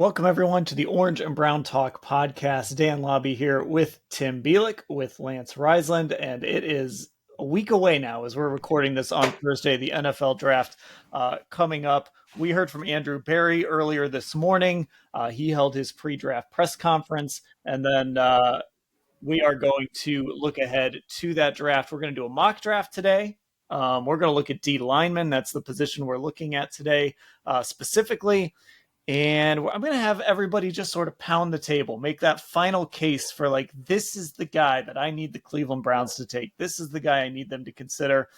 Welcome, everyone, to the Orange and Brown Talk podcast. Dan Labbe here with Tim Bielik, with Lance Reisland, and it is a week away now as we're recording this on Thursday, the NFL draft coming up. We heard from Andrew Berry earlier this morning. He held his pre-draft press conference, and then we are going to look ahead to that draft. We're going to do a mock draft today. We're going to look at D lineman. That's the position we're looking at today specifically. And I'm going to have everybody just sort of pound the table, make that final case for like, this is the guy that I need the Cleveland Browns to take. This is the guy I need them to consider.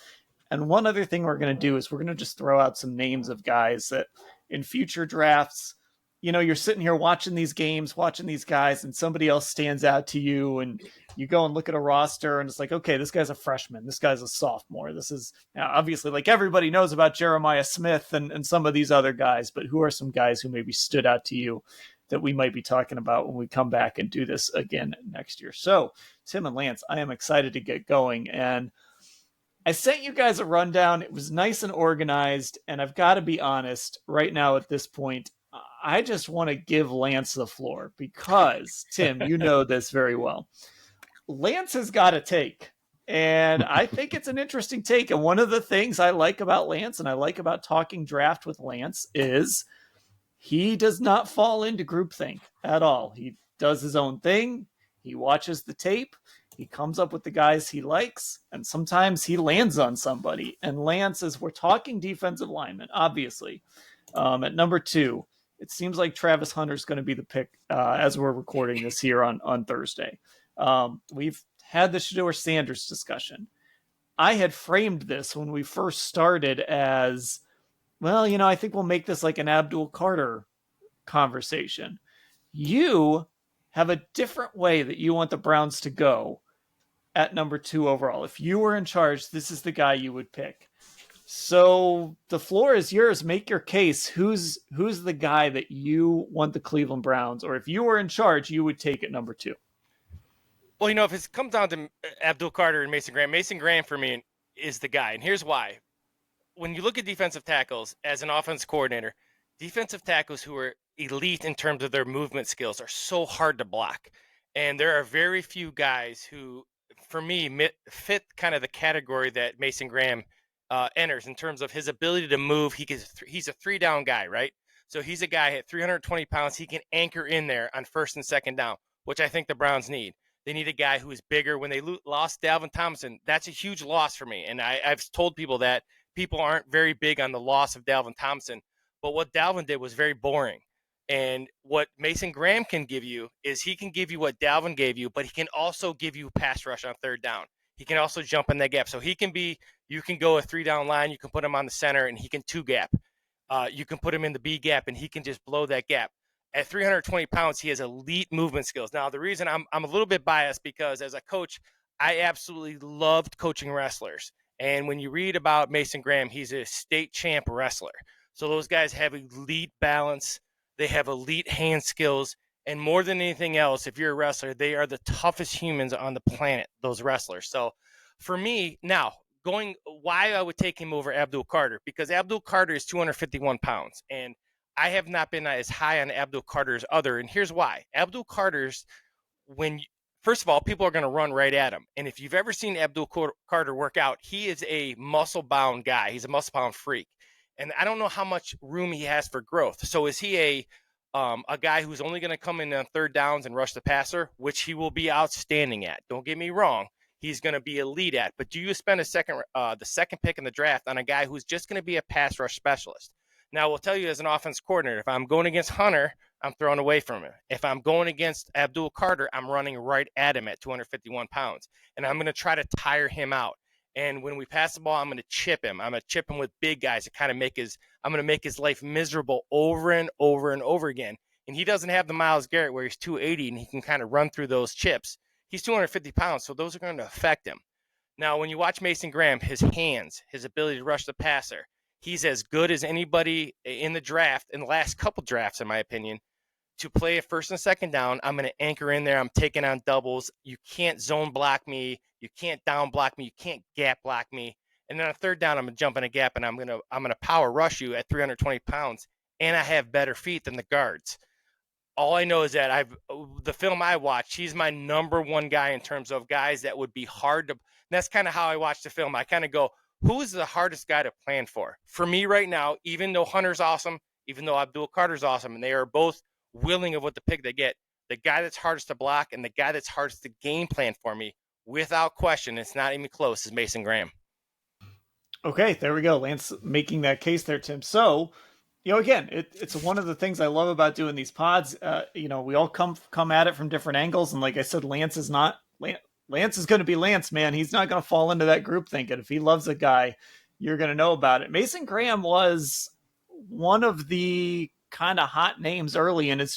And one other thing we're going to do is we're going to just throw out some names of guys that in future drafts, you're sitting here watching these games, watching these guys, and somebody else stands out to you, and you go and look at a roster, and it's like, okay, this guy's a freshman, this guy's a sophomore. This is obviously, like, everybody knows about Jeremiah Smith and some of these other guys, but who are some guys who maybe stood out to you that we might be talking about when we come back and do this again next year? So, Tim and Lance, I am excited to get going, and I sent you guys a rundown. It was nice and organized, and I've got to be honest, right now at this point, I just want to give Lance the floor because, Tim, you know this very well. Lance has got a take, and I think it's an interesting take. And one of the things I like about Lance and I like about talking draft with Lance is he does not fall into groupthink at all. He does his own thing. He watches the tape. He comes up with the guys he likes, and sometimes he lands on somebody. And Lance, as we're talking defensive lineman, obviously, at number 2, it seems like Travis Hunter's going to be the pick as we're recording this here on Thursday. We've had the Shedeur Sanders discussion. I had framed this when we first started as, well, I think we'll make this like an Abdul Carter conversation. You have a different way that you want the Browns to go at number 2 overall. If you were in charge, this is the guy you would pick. So the floor is yours. Make your case. Who's the guy that you want the Cleveland Browns, or if you were in charge, you would take at number 2? Well, if it comes down to Abdul Carter and Mason Graham for me is the guy. And here's why. When you look at defensive tackles as an offense coordinator, defensive tackles who are elite in terms of their movement skills are so hard to block. And there are very few guys who, for me, fit kind of the category that Mason Graham enters in terms of his ability to move. He's a 3-down guy, right? So he's a guy at 320 pounds. He can anchor in there on first and second down, which I think the Browns need. They need a guy who is bigger. When they lost Dalvin Tomlinson, that's a huge loss for me. And I've told people that people aren't very big on the loss of Dalvin Tomlinson. But what Dalvin did was very boring. And what Mason Graham can give you is he can give you what Dalvin gave you, but he can also give you pass rush on third down. He can also jump in that gap. So you can go a 3-down line, you can put him on the center, and he can 2-gap. You can put him in the B gap, and he can just blow that gap. At 320 pounds, he has elite movement skills. Now, the reason I'm a little bit biased because as a coach, I absolutely loved coaching wrestlers. And when you read about Mason Graham, he's a state champ wrestler. So those guys have elite balance. They have elite hand skills. And more than anything else, if you're a wrestler, they are the toughest humans on the planet, those wrestlers. So for me, now, why I would take him over Abdul Carter, because Abdul Carter is 251 pounds. And I have not been as high on Abdul Carter as other. And here's why. Abdul Carter's, first of all, people are going to run right at him. And if you've ever seen Abdul Carter work out, he is a muscle-bound guy. He's a muscle-bound freak. And I don't know how much room he has for growth. So is he a guy who's only going to come in on third downs and rush the passer, which he will be outstanding at? Don't get me wrong. He's going to be elite at. But do you spend the second pick in the draft on a guy who's just going to be a pass rush specialist? Now, I will tell you as an offense coordinator, if I'm going against Hunter, I'm throwing away from him. If I'm going against Abdul Carter, I'm running right at him at 251 pounds. And I'm going to try to tire him out. And when we pass the ball, I'm going to chip him. I'm going to chip him with big guys to kind of I'm going to make his life miserable over and over and over again. And he doesn't have the Myles Garrett where he's 280 and he can kind of run through those chips. He's 250 pounds, so those are going to affect him. Now, when you watch Mason Graham, his hands, his ability to rush the passer, he's as good as anybody in the draft, in the last couple drafts, in my opinion, to play a first and second down. I'm going to anchor in there. I'm taking on doubles. You can't zone block me. You can't down block me. You can't gap block me. And then on third down, I'm going to jump in a gap, and I'm going to power rush you at 320 pounds, and I have better feet than the guards. All I know is that the film I watched, he's my number one guy in terms of guys that would be hard to. That's kind of how I watch the film. I kind of go, who is the hardest guy to plan for? For me right now, even though Hunter's awesome, even though Abdul Carter's awesome, and they are both willing of what the pick they get, the guy that's hardest to block and the guy that's hardest to game plan for me, without question, it's not even close, is Mason Graham. Okay, there we go. Lance making that case there, Tim. So, again, it's one of the things I love about doing these pods. We all come at it from different angles, and like I said, Lance is not Lance is going to be Lance, man. He's not going to fall into that group thinking. If he loves a guy, you're going to know about it. Mason Graham was one of the kind of hot names early, and it's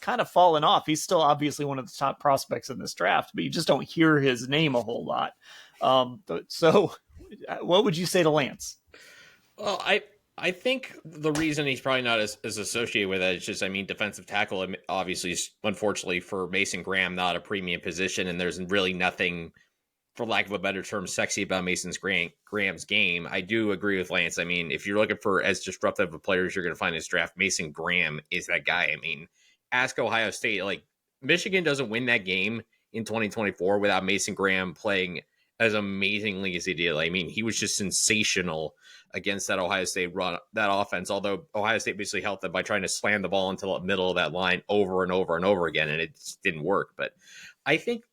kind of fallen off. He's still obviously one of the top prospects in this draft, but you just don't hear his name a whole lot. So what would you say to Lance? Well, I think the reason he's probably not as associated with it is just, defensive tackle obviously is, unfortunately for Mason Graham, not a premium position, and there's really nothing, for lack of a better term, sexy about Graham's game. I do agree with Lance. If you're looking for as disruptive of players you're going to find in this draft, Mason Graham is that guy. Ask Ohio State. Like, Michigan doesn't win that game in 2024 without Mason Graham playing as amazingly as he did. He was just sensational against that Ohio State run, that offense, although Ohio State basically helped them by trying to slam the ball into the middle of that line over and over and over again, and it just didn't work. But I think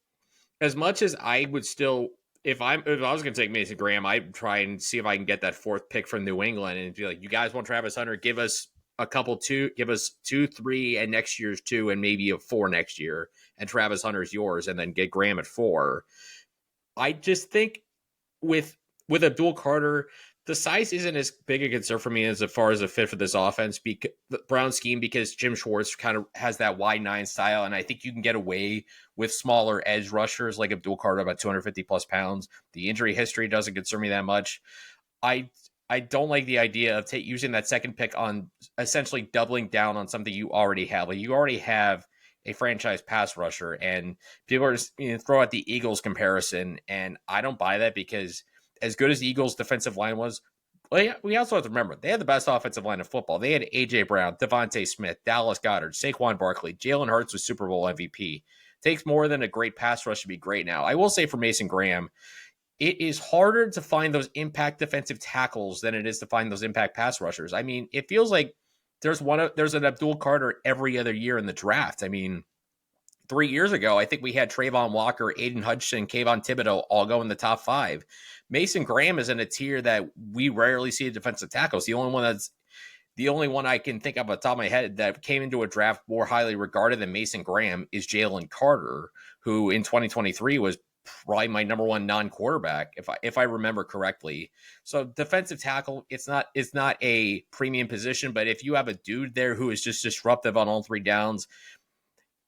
as much as I would still, if I was going to take Mason Graham, I'd try and see if I can get that fourth pick from New England and be like, you guys want Travis Hunter? Give us give us 2, 3, and next year's 2, and maybe a 4 next year, and Travis Hunter's yours, and then get Graham at 4. I just think with Abdul Carter, the size isn't as big a concern for me as far as a fit for this offense, because the Brown scheme, because Jim Schwartz kind of has that wide 9 style, and I think you can get away with smaller edge rushers like Abdul Carter, about 250 plus pounds. The injury history doesn't concern me that much. I don't like the idea of using that second pick on essentially doubling down on something you already have. Like, you already have a franchise pass rusher, and people are just throw out the Eagles comparison, and I don't buy that, because as good as the Eagles defensive line was, we also have to remember they had the best offensive line in football. They had A.J. Brown, Devontae Smith, Dallas Goedert, Saquon Barkley, Jalen Hurts was Super Bowl MVP. Takes more than a great pass rush to be great now. I will say for Mason Graham, it is harder to find those impact defensive tackles than it is to find those impact pass rushers. It feels like there's an Abdul Carter every other year in the draft. 3 years ago, I think we had Trayvon Walker, Aiden Hutchinson, Kayvon Thibodeau all go in the top 5. Mason Graham is in a tier that we rarely see a defensive tackles. The only one I can think of off the top of my head that came into a draft more highly regarded than Mason Graham is Jaylen Carter, who in 2023 was probably my number 1 non-quarterback, if I remember correctly. So defensive tackle, it's not a premium position, but if you have a dude there who is just disruptive on all 3 downs,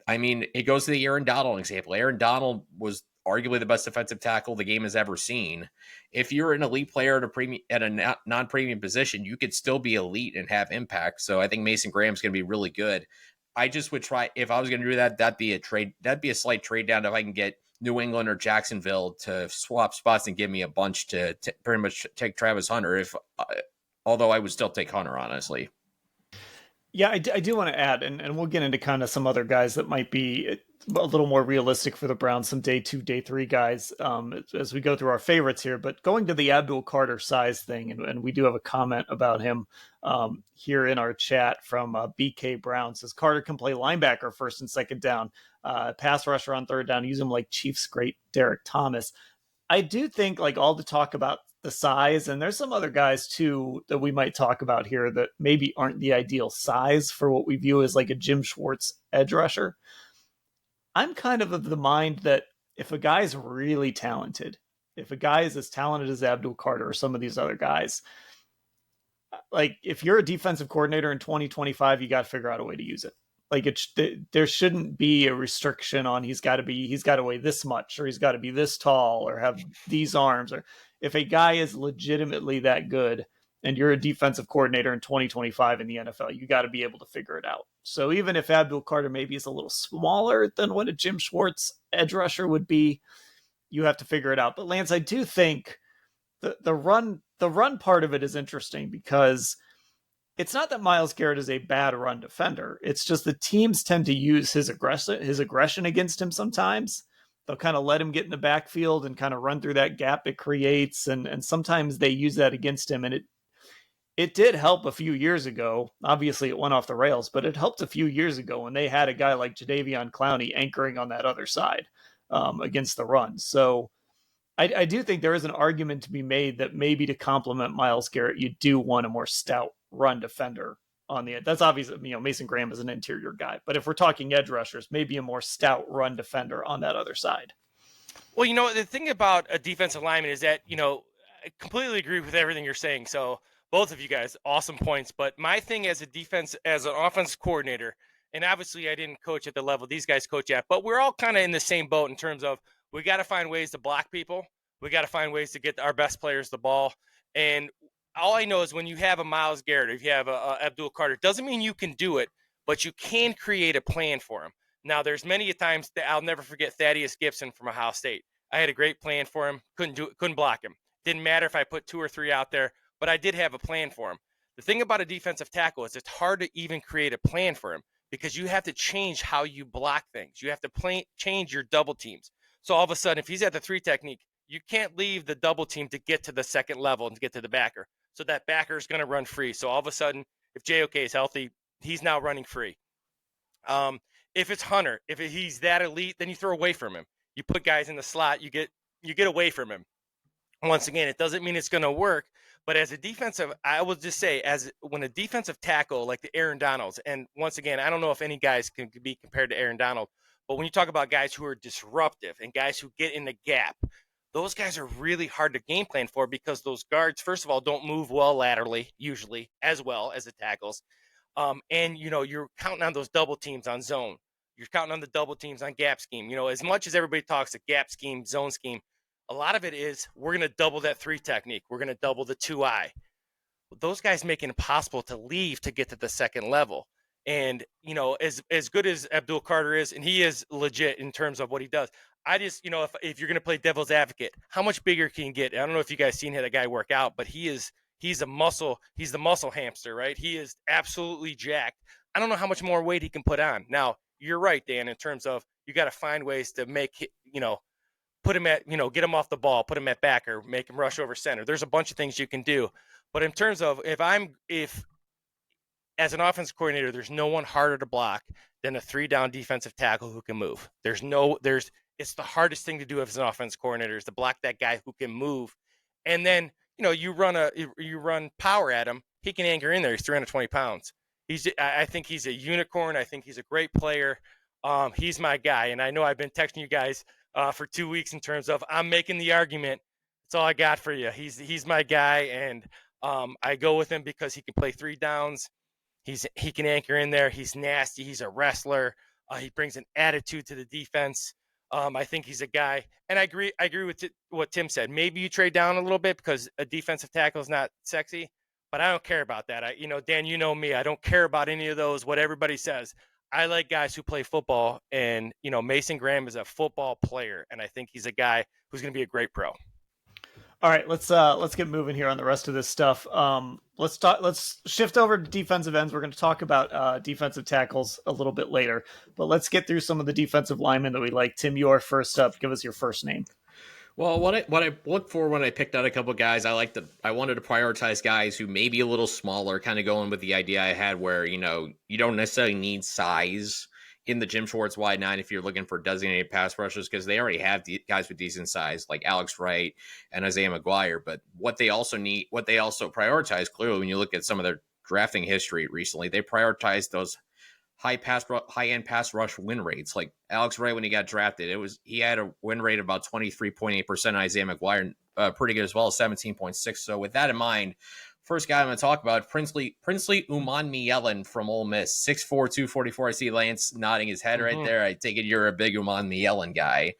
it goes to the Aaron Donald example. Aaron Donald was arguably the best defensive tackle the game has ever seen. If you're an elite player at a non-premium position, you could still be elite and have impact. So I think Mason Graham's going to be really good. I just would try, if I was going to do that, that'd be a slight trade down if I can get New England or Jacksonville to swap spots and give me a bunch to pretty much take Travis Hunter. Although I would still take Hunter, honestly. Yeah, I do want to add, and we'll get into kind of some other guys that might be a little more realistic for the Browns, some day 2, day 3 guys, as we go through our favorites here. But going to the Abdul Carter size thing, and we do have a comment about him here in our chat from BK Brown. Says Carter can play linebacker first and second down, pass rusher on third down, use him like Chiefs great Derek Thomas. I do think, like, all the talk about the size, and there's some other guys too that we might talk about here that maybe aren't the ideal size for what we view as like a Jim Schwartz edge rusher. I'm kind of the mind that if a guy's really talented, if a guy is as talented as Abdul Carter or some of these other guys, like, if you're a defensive coordinator in 2025, you got to figure out a way to use it. Like, there shouldn't be a restriction on he's got to weigh this much, or he's got to be this tall, or have these arms. Or if a guy is legitimately that good and you're a defensive coordinator in 2025 in the NFL, you got to be able to figure it out. So even if Abdul Carter maybe is a little smaller than what a Jim Schwartz edge rusher would be, you have to figure it out. But Lance, I do think the run part of it is interesting, because it's not that Myles Garrett is a bad run defender. It's just the teams tend to use his aggression against him sometimes. They'll kind of let him get in the backfield and kind of run through that gap it creates, and sometimes they use that against him. And it did help a few years ago. Obviously, it went off the rails, but it helped a few years ago when they had a guy like Jadeveon Clowney anchoring on that other side against the run. So I do think there is an argument to be made that maybe to complement Myles Garrett, you do want a more stout run defender on the end. That's obviously, Mason Graham is an interior guy, but if we're talking edge rushers, maybe a more stout run defender on that other side. Well, the thing about a defensive lineman is that, I completely agree with everything you're saying. So both of you guys, awesome points. But my thing as an offense coordinator, and obviously I didn't coach at the level these guys coach at, but we're all kind of in the same boat in terms of we got to find ways to block people. We got to find ways to get our best players the ball. And all I know is when you have a Myles Garrett, if you have a Abdul Carter, doesn't mean you can do it, but you can create a plan for him. Now, there's many times that I'll never forget Thaddeus Gibson from Ohio State. I had a great plan for him. Couldn't block him. Didn't matter if I put 2 or 3 out there, but I did have a plan for him. The thing about a defensive tackle is it's hard to even create a plan for him because you have to change how you block things. You have to change your double teams. So all of a sudden, if he's at the 3 technique, you can't leave the double team to get to the second level and to get to the backer. So that backer is going to run free. So all of a sudden, if JOK is healthy, he's now running free. If it's Hunter, if he's that elite, then you throw away from him. You put guys in the slot, you get away from him. Once again, it doesn't mean it's going to work, but as a defensive, I will just say, when a defensive tackle like the Aaron Donalds, and once again, I don't know if any guys can be compared to Aaron Donald, but when you talk about guys who are disruptive and guys who get in the gap, those guys are really hard to game plan for because those guards, first of all, don't move well laterally, usually, as well as the tackles. And, you're counting on those double teams on zone. You're counting on the double teams on gap scheme. As much as everybody talks a gap scheme, zone scheme, a lot of it is we're going to double that 3 technique. We're going to double the 2-eye. Those guys make it impossible to leave to get to the second level. And, as good as Abdul Carter is, and he is legit in terms of what he does, I just, if you're going to play devil's advocate, how much bigger can you get? I don't know if you guys seen that guy work out, but he's the muscle hamster, right? He is absolutely jacked. I don't know how much more weight he can put on. Now, you're right, Dan, in terms of you got to find ways to make, put him at, get him off the ball, put him at backer, make him rush over center. There's a bunch of things you can do. But in terms of if as an offense coordinator, there's no one harder to block than a 3-down defensive tackle who can move. It's the hardest thing to do as an offense coordinator is to block that guy who can move. And then, you run power at him. He can anchor in there. He's 320 pounds. I think he's a unicorn. I think he's a great player. He's my guy. And I know I've been texting you guys for 2 weeks in terms of I'm making the argument. That's all I got for you. He's my guy. And I go with him because he can play 3 downs. He can anchor in there. He's nasty. He's a wrestler. He brings an attitude to the defense. I think he's a guy, and I agree with what Tim said. Maybe you trade down a little bit because a defensive tackle is not sexy, but I don't care about that. Dan, you know me. I don't care about any of those. What everybody says. I like guys who play football, and Mason Graham is a football player, and I think he's a guy who's going to be a great pro. All right, let's get moving here on the rest of this stuff. Let's shift over to defensive ends. We're going to talk about defensive tackles a little bit later, but let's get through some of the defensive linemen that we like. Tim, you're first up. Give us your first name. Well, what I looked for when I picked out a couple of guys, I wanted to prioritize guys who may be a little smaller, kind of going with the idea I had where, you don't necessarily need size in the Jim Schwartz wide 9 if you're looking for designated pass rushers, because they already have guys with decent size like Alex Wright and Isaiah McGuire. But what they also prioritize, clearly, when you look at some of their drafting history recently, they prioritize those high-end pass rush win rates. Like Alex Wright, when he got drafted, he had a win rate of about 23.8%. Isaiah McGuire, pretty good as well, 17.6. So with that in mind, first guy I'm going to talk about, Princely Umanmielen from Ole Miss, 6'4", 244. I see Lance nodding his head right there. I take it you're a big Umanmielen guy.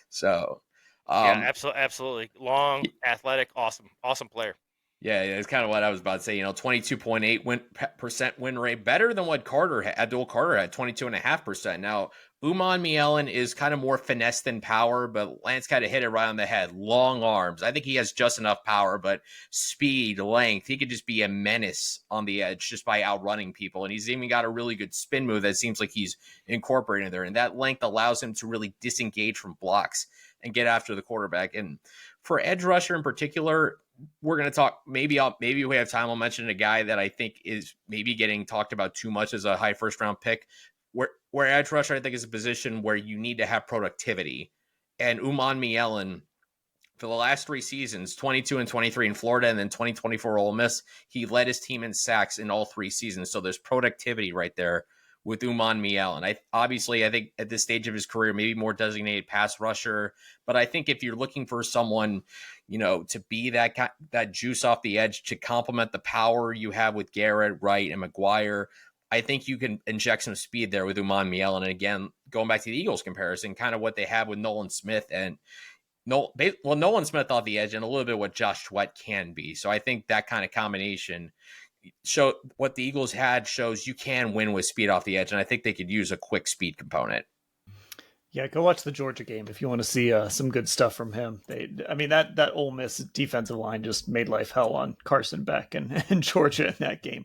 So, yeah, absolutely. Long, athletic, awesome player. Yeah, it's kind of what I was about to say. 22.8% win rate, better than what Abdul Carter had, 22.5%. Now, Uman Mielen is kind of more finesse than power, but Lance kind of hit it right on the head. Long arms. I think he has just enough power, but speed, length. He could just be a menace on the edge just by outrunning people. And he's even got a really good spin move that seems like he's incorporating there. And that length allows him to really disengage from blocks and get after the quarterback. And for edge rusher in particular, we're going to talk. Maybe we have time. I'll mention a guy that I think is maybe getting talked about too much as a high first round pick. Where edge rusher, I think, is a position where you need to have productivity. And Uman Mielen, for the last 3 seasons, 22 and 23 in Florida, and then 2024 Ole Miss, he led his team in sacks in all 3 seasons. So there's productivity right there with Uman Mielen. I think at this stage of his career, maybe more designated pass rusher. But I think if you're looking for someone, to be that juice off the edge to complement the power you have with Garrett, Wright, and McGuire, I think you can inject some speed there with Uman Mielen. And again, going back to the Eagles comparison, kind of what they have with Nolan Smith and Nolan Smith off the edge and a little bit what Josh Sweat can be. So I think that kind of combination what the Eagles had shows you can win with speed off the edge. And I think they could use a quick speed component. Yeah, go watch the Georgia game if you want to see some good stuff from him. That Ole Miss defensive line just made life hell on Carson Beck and Georgia in that game.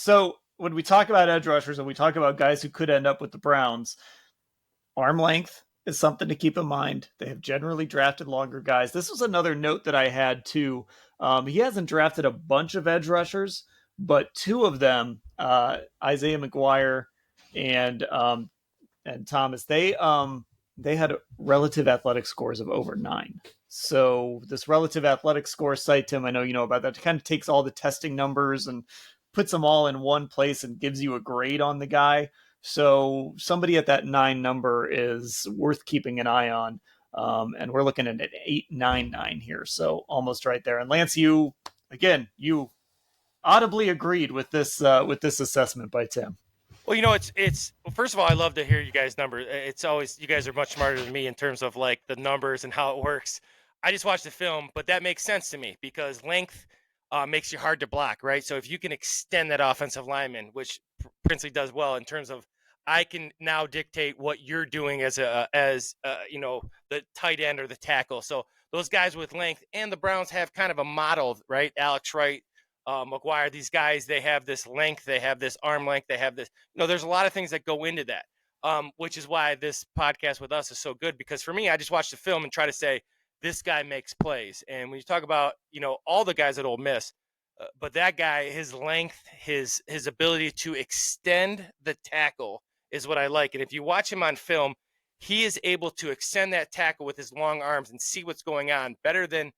So when we talk about edge rushers and we talk about guys who could end up with the Browns, arm length is something to keep in mind. They have generally drafted longer guys. This was another note that I had too. He hasn't drafted a bunch of edge rushers, but 2 of them, Isaiah McGuire and Thomas, they had relative athletic scores of over 9. So this relative athletic score site, Tim, I know you know about that, kind of takes all the testing numbers and puts them all in one place and gives you a grade on the guy. So somebody at that 9 number is worth keeping an eye on. And we're looking at an 8.99 here. So almost right there. And Lance, you audibly agreed with this assessment by Tim. Well, it's first of all, I love to hear you guys' numbers. It's always, you guys are much smarter than me in terms of like the numbers and how it works. I just watched the film, but that makes sense to me because length makes you hard to block, right? So if you can extend that offensive lineman, which Princely does well in terms of, I can now dictate what you're doing as the tight end or the tackle. So those guys with length, and the Browns have kind of a model, right? Alex Wright, McGuire, these guys, they have this length, they have this arm length, they have this, there's a lot of things that go into that, which is why this podcast with us is so good. Because for me, I just watch the film and try to say, this guy makes plays. And when you talk about, all the guys at Ole Miss, but that guy, his length, his ability to extend the tackle is what I like. And if you watch him on film, he is able to extend that tackle with his long arms and see what's going on better than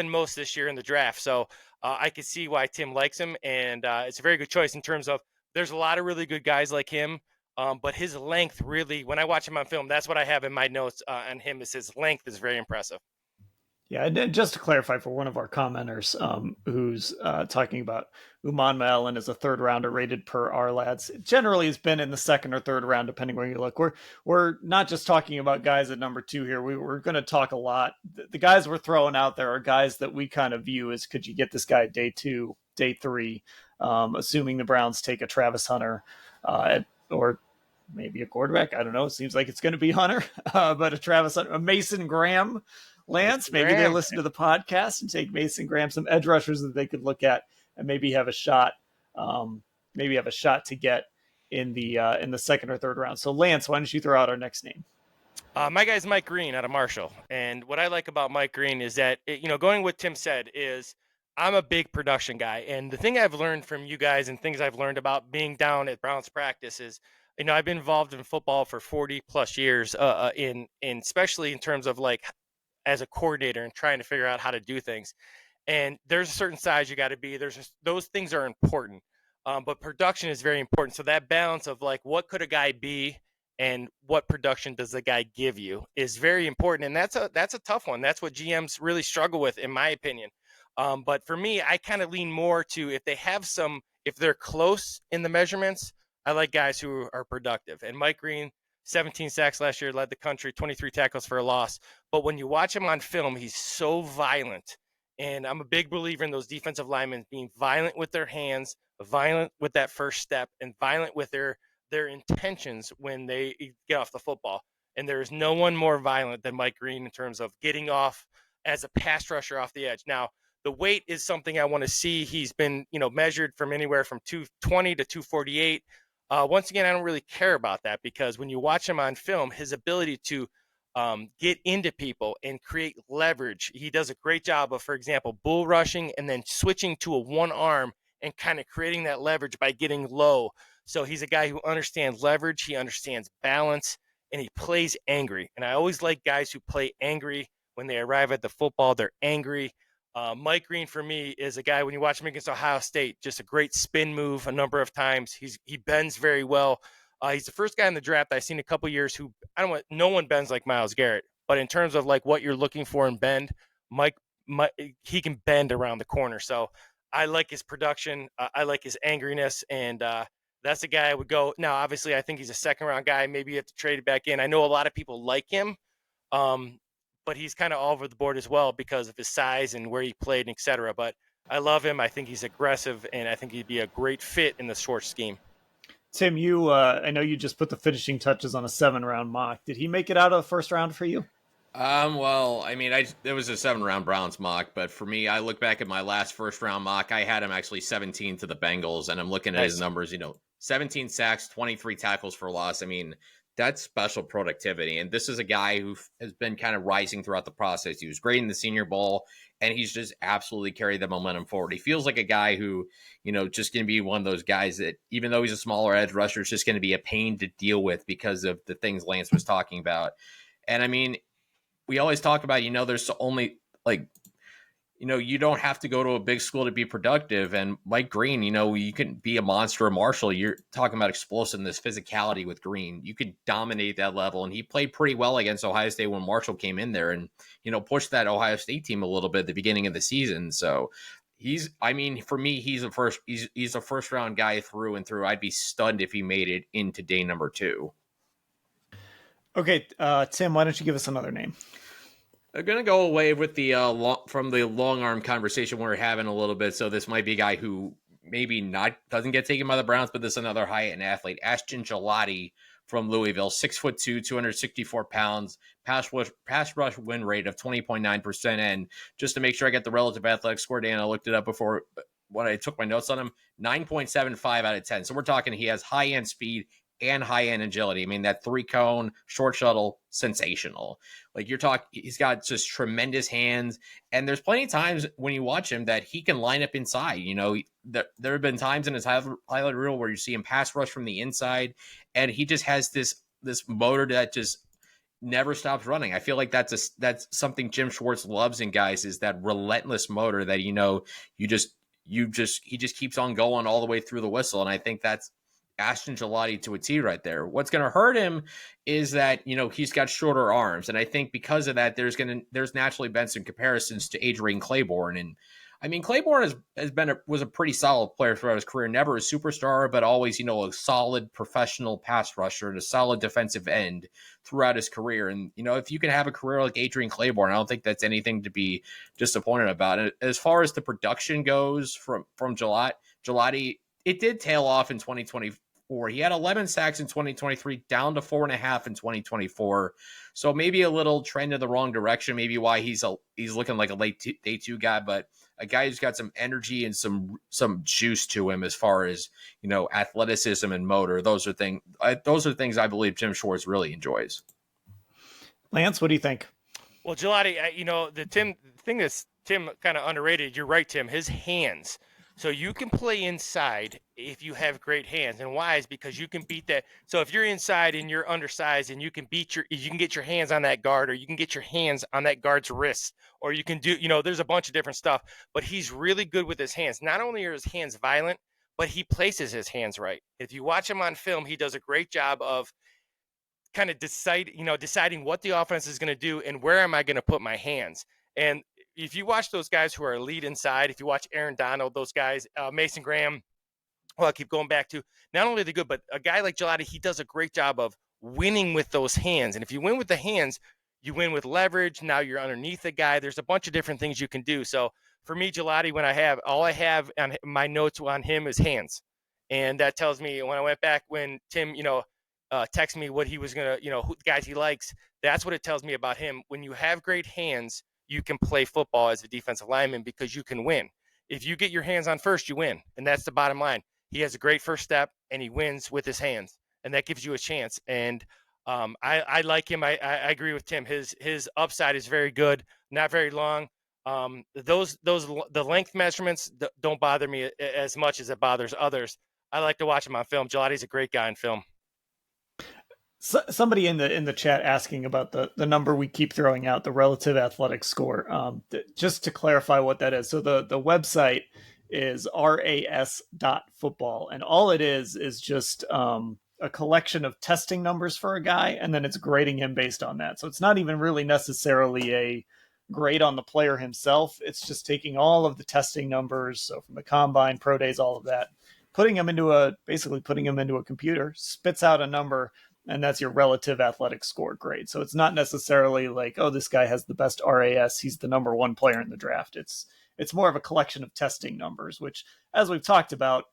most this year in the draft. So I can see why Tim likes him. And it's a very good choice in terms of, there's a lot of really good guys like him. But his length really, when I watch him on film, that's what I have in my notes on him, is his length is very impressive. Yeah, and just to clarify for one of our commenters who's talking about Uman Mielen as a 3rd rounder rated per our lads, generally has been in the 2nd or 3rd round, depending where you look. We're not just talking about guys at number 2 here. We're going to talk a lot. The guys we're throwing out there are guys that we kind of view as, could you get this guy day 2, day 3, assuming the Browns take a Travis Hunter or maybe a quarterback. I don't know. It seems like it's going to be Hunter, but a Travis Hunter, a Mason Graham. Lance, maybe they listen to the podcast and take Mason Graham, some edge rushers that they could look at and maybe have a shot to get in the 2nd or 3rd round. So Lance, why don't you throw out our next name? My guy's Mike Green out of Marshall. And what I like about Mike Green is that, going with Tim said, is I'm a big production guy. And the thing I've learned from you guys and things I've learned about being down at Browns practice is, I've been involved in football for 40 plus years, in especially in terms of like as a coordinator and trying to figure out how to do things. And there's a certain size you got to be. Those things are important, but production is very important. So that balance of like, what could a guy be and what production does the guy give you is very important. And that's a tough one. That's what GMs really struggle with, in my opinion. But for me, I kind of lean more to, if they're close in the measurements, I like guys who are productive. And Mike Green, 17 sacks last year, led the country, 23 tackles for a loss. But when you watch him on film, he's so violent. And I'm a big believer in those defensive linemen being violent with their hands, violent with that first step, and violent with their their intentions when they get off the football. And there is no one more violent than Mike Green in terms of getting off as a pass rusher off the edge. Now, the weight is something I want to see. He's been, measured from anywhere from 220 to 248. Once again, I don't really care about that because when you watch him on film, his ability to get into people and create leverage, he does a great job of, for example, bull rushing and then switching to a one arm and kind of creating that leverage by getting low. So he's a guy who understands leverage, he understands balance, and he plays angry. And I always like guys who play angry when they arrive at the football. They're angry. Mike Green, for me, is a guy, when you watch him against Ohio State, just a great spin move a number of times. He bends very well. He's the first guy in the draft I've seen a couple years who, no one bends like Myles Garrett. But in terms of like what you're looking for in bend, Mike he can bend around the corner. So I like his production. I like his angriness. And that's the guy I would go. Now, obviously, I think he's a second-round guy. Maybe you have to trade it back in. I know a lot of people like him. But he's kind of all over the board as well because of his size and where he played, and et cetera. But I love him. I think he's aggressive, and I think he'd be a great fit in the Schwartz scheme. Tim, I know you just put the finishing touches on a 7-round mock. Did he make it out of the first round for you? Well, I mean, it was a 7-round Browns mock, but for me, I look back at my last first-round mock. I had him actually 17 to the Bengals, and I'm looking at his numbers. 17 sacks, 23 tackles for loss. I mean, that's special productivity. And this is a guy who has been kind of rising throughout the process. He was great in the Senior Bowl, and he's just absolutely carried the momentum forward. He feels like a guy who, just going to be one of those guys that, even though he's a smaller edge rusher, is just going to be a pain to deal with because of the things Lance was talking about. And I mean, we always talk about, there's only you don't have to go to a big school to be productive. And Mike Green, you can be a monster or Marshall. You're talking about explosiveness, physicality with Green. You could dominate that level. And he played pretty well against Ohio State when Marshall came in there and, pushed that Ohio State team a little bit at the beginning of the season. So for me, he's a first round guy through and through. I'd be stunned if he made it into day number 2. Okay. Tim, why don't you give us another name? I'm going to go away with the from the long arm conversation we're having a little bit. So this might be a guy who maybe doesn't get taken by the Browns, but this is another high-end athlete. Ashton Gillotte from Louisville, 6'2", 264 pounds, pass rush win rate of 20.9%. And just to make sure I get the relative athletic score, Dan, I looked it up before when I took my notes on him, 9.75 out of 10. So we're talking he has high-end speed and high-end agility. I mean, that 3-cone short shuttle, sensational. Like he's got just tremendous hands. And there's plenty of times when you watch him that he can line up inside. There have been times in his highlight reel where you see him pass rush from the inside, and he just has this motor that just never stops running. I feel like that's something Jim Schwartz loves in guys, is that relentless motor that, he just keeps on going all the way through the whistle. And I think that's Ashton Gillotte to a T right there. What's going to hurt him is that, he's got shorter arms. And I think because of that, there's naturally been some comparisons to Adrian Claiborne. And I mean, Claiborne was a pretty solid player throughout his career, never a superstar, but always, a solid professional pass rusher and a solid defensive end throughout his career. And, if you can have a career like Adrian Claiborne, I don't think that's anything to be disappointed about. And as far as the production goes from Gillotte, it did tail off in 2024. He had 11 sacks in 2023, down to 4.5 in 2024. So maybe a little trend in the wrong direction. Maybe why he's looking like a late day 2 guy, but a guy who's got some energy and some juice to him as far as athleticism and motor. Those are things I believe Jim Schwartz really enjoys. Lance, what do you think? Well, Gillotte, the thing that's Tim kind of underrated. You're right, Tim. His hands. So you can play inside if you have great hands. And why is because you can beat that. So if you're inside and you're undersized and you can get your hands on that guard, or you can get your hands on that guard's wrist, or you can do, there's a bunch of different stuff, but he's really good with his hands. Not only are his hands violent, but he places his hands right. If you watch him on film, he does a great job of kind of deciding what the offense is going to do and where am I going to put my hands. And if you watch those guys who are elite inside, if you watch Aaron Donald, those guys, Mason Graham, well, I keep going back to, not only are they good, but a guy like Gillotte, he does a great job of winning with those hands. And if you win with the hands, you win with leverage. Now you're underneath the guy. There's a bunch of different things you can do. So for me, Gillotte, all I have on my notes on him is hands. And that tells me when I went back, when Tim, texted me what he was going to, who guys he likes, that's what it tells me about him. When you have great hands, you can play football as a defensive lineman because you can win. If you get your hands on first, you win. And that's the bottom line. He has a great first step and he wins with his hands, and that gives you a chance. And I like him. I agree with Tim. His upside is very good, not very long. The length measurements don't bother me as much as it bothers others. I like to watch him on film. Gelati's a great guy in film. Somebody in the chat asking about the number we keep throwing out, the relative athletic score. Just to clarify what that is. So the website is ras.football, and all it is just a collection of testing numbers for a guy, and then it's grading him based on that. So it's not even really necessarily a grade on the player himself. It's just taking all of the testing numbers, so from the combine, pro days, all of that, putting them into a computer, spits out a number, and that's your relative athletic score grade. So it's not necessarily like, oh, this guy has the best RAS, he's the number one player in the draft. It's more of a collection of testing numbers, which, as we've talked about,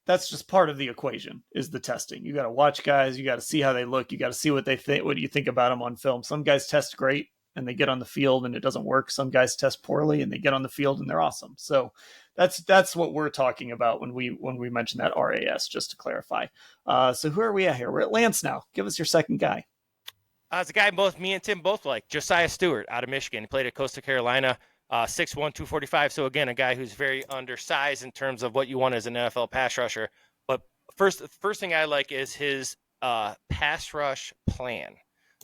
that's just part of the equation, is the testing. You got to watch guys, you got to see how they look, you got to see what they think, what do you think about them on film. Some guys test great and they get on the field and it doesn't work. Some guys test poorly and they get on the field and they're awesome. So that's what we're talking about when we mention that RAS, just to clarify. So who are we at here? We're at Lance now. Give us your second guy. It's a guy both me and Tim both like, Josiah Stewart out of Michigan. He played at Coastal Carolina, 6'1", 245. So again, a guy who's very undersized in terms of what you want as an NFL pass rusher. But first thing I like is his pass rush plan.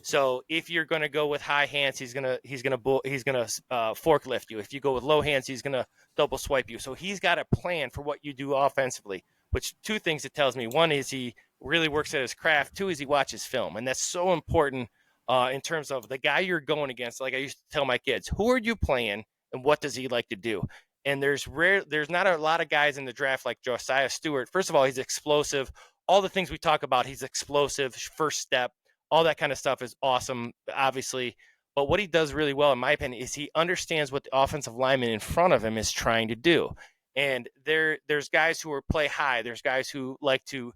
So if you're going to go with high hands, he's gonna forklift you. If you go with low hands, he's gonna double swipe you. So he's got a plan for what you do offensively. Which, two things it tells me: one is he really works at his craft. Two is he watches film, and that's so important in terms of the guy you're going against. Like I used to tell my kids, who are you playing, and what does he like to do? And there's not a lot of guys in the draft like Josiah Stewart. First of all, he's explosive. All the things we talk about, he's explosive, first step. All that kind of stuff is awesome, obviously. But what he does really well, in my opinion, is he understands what the offensive lineman in front of him is trying to do. And there's guys who play high. There's guys who like to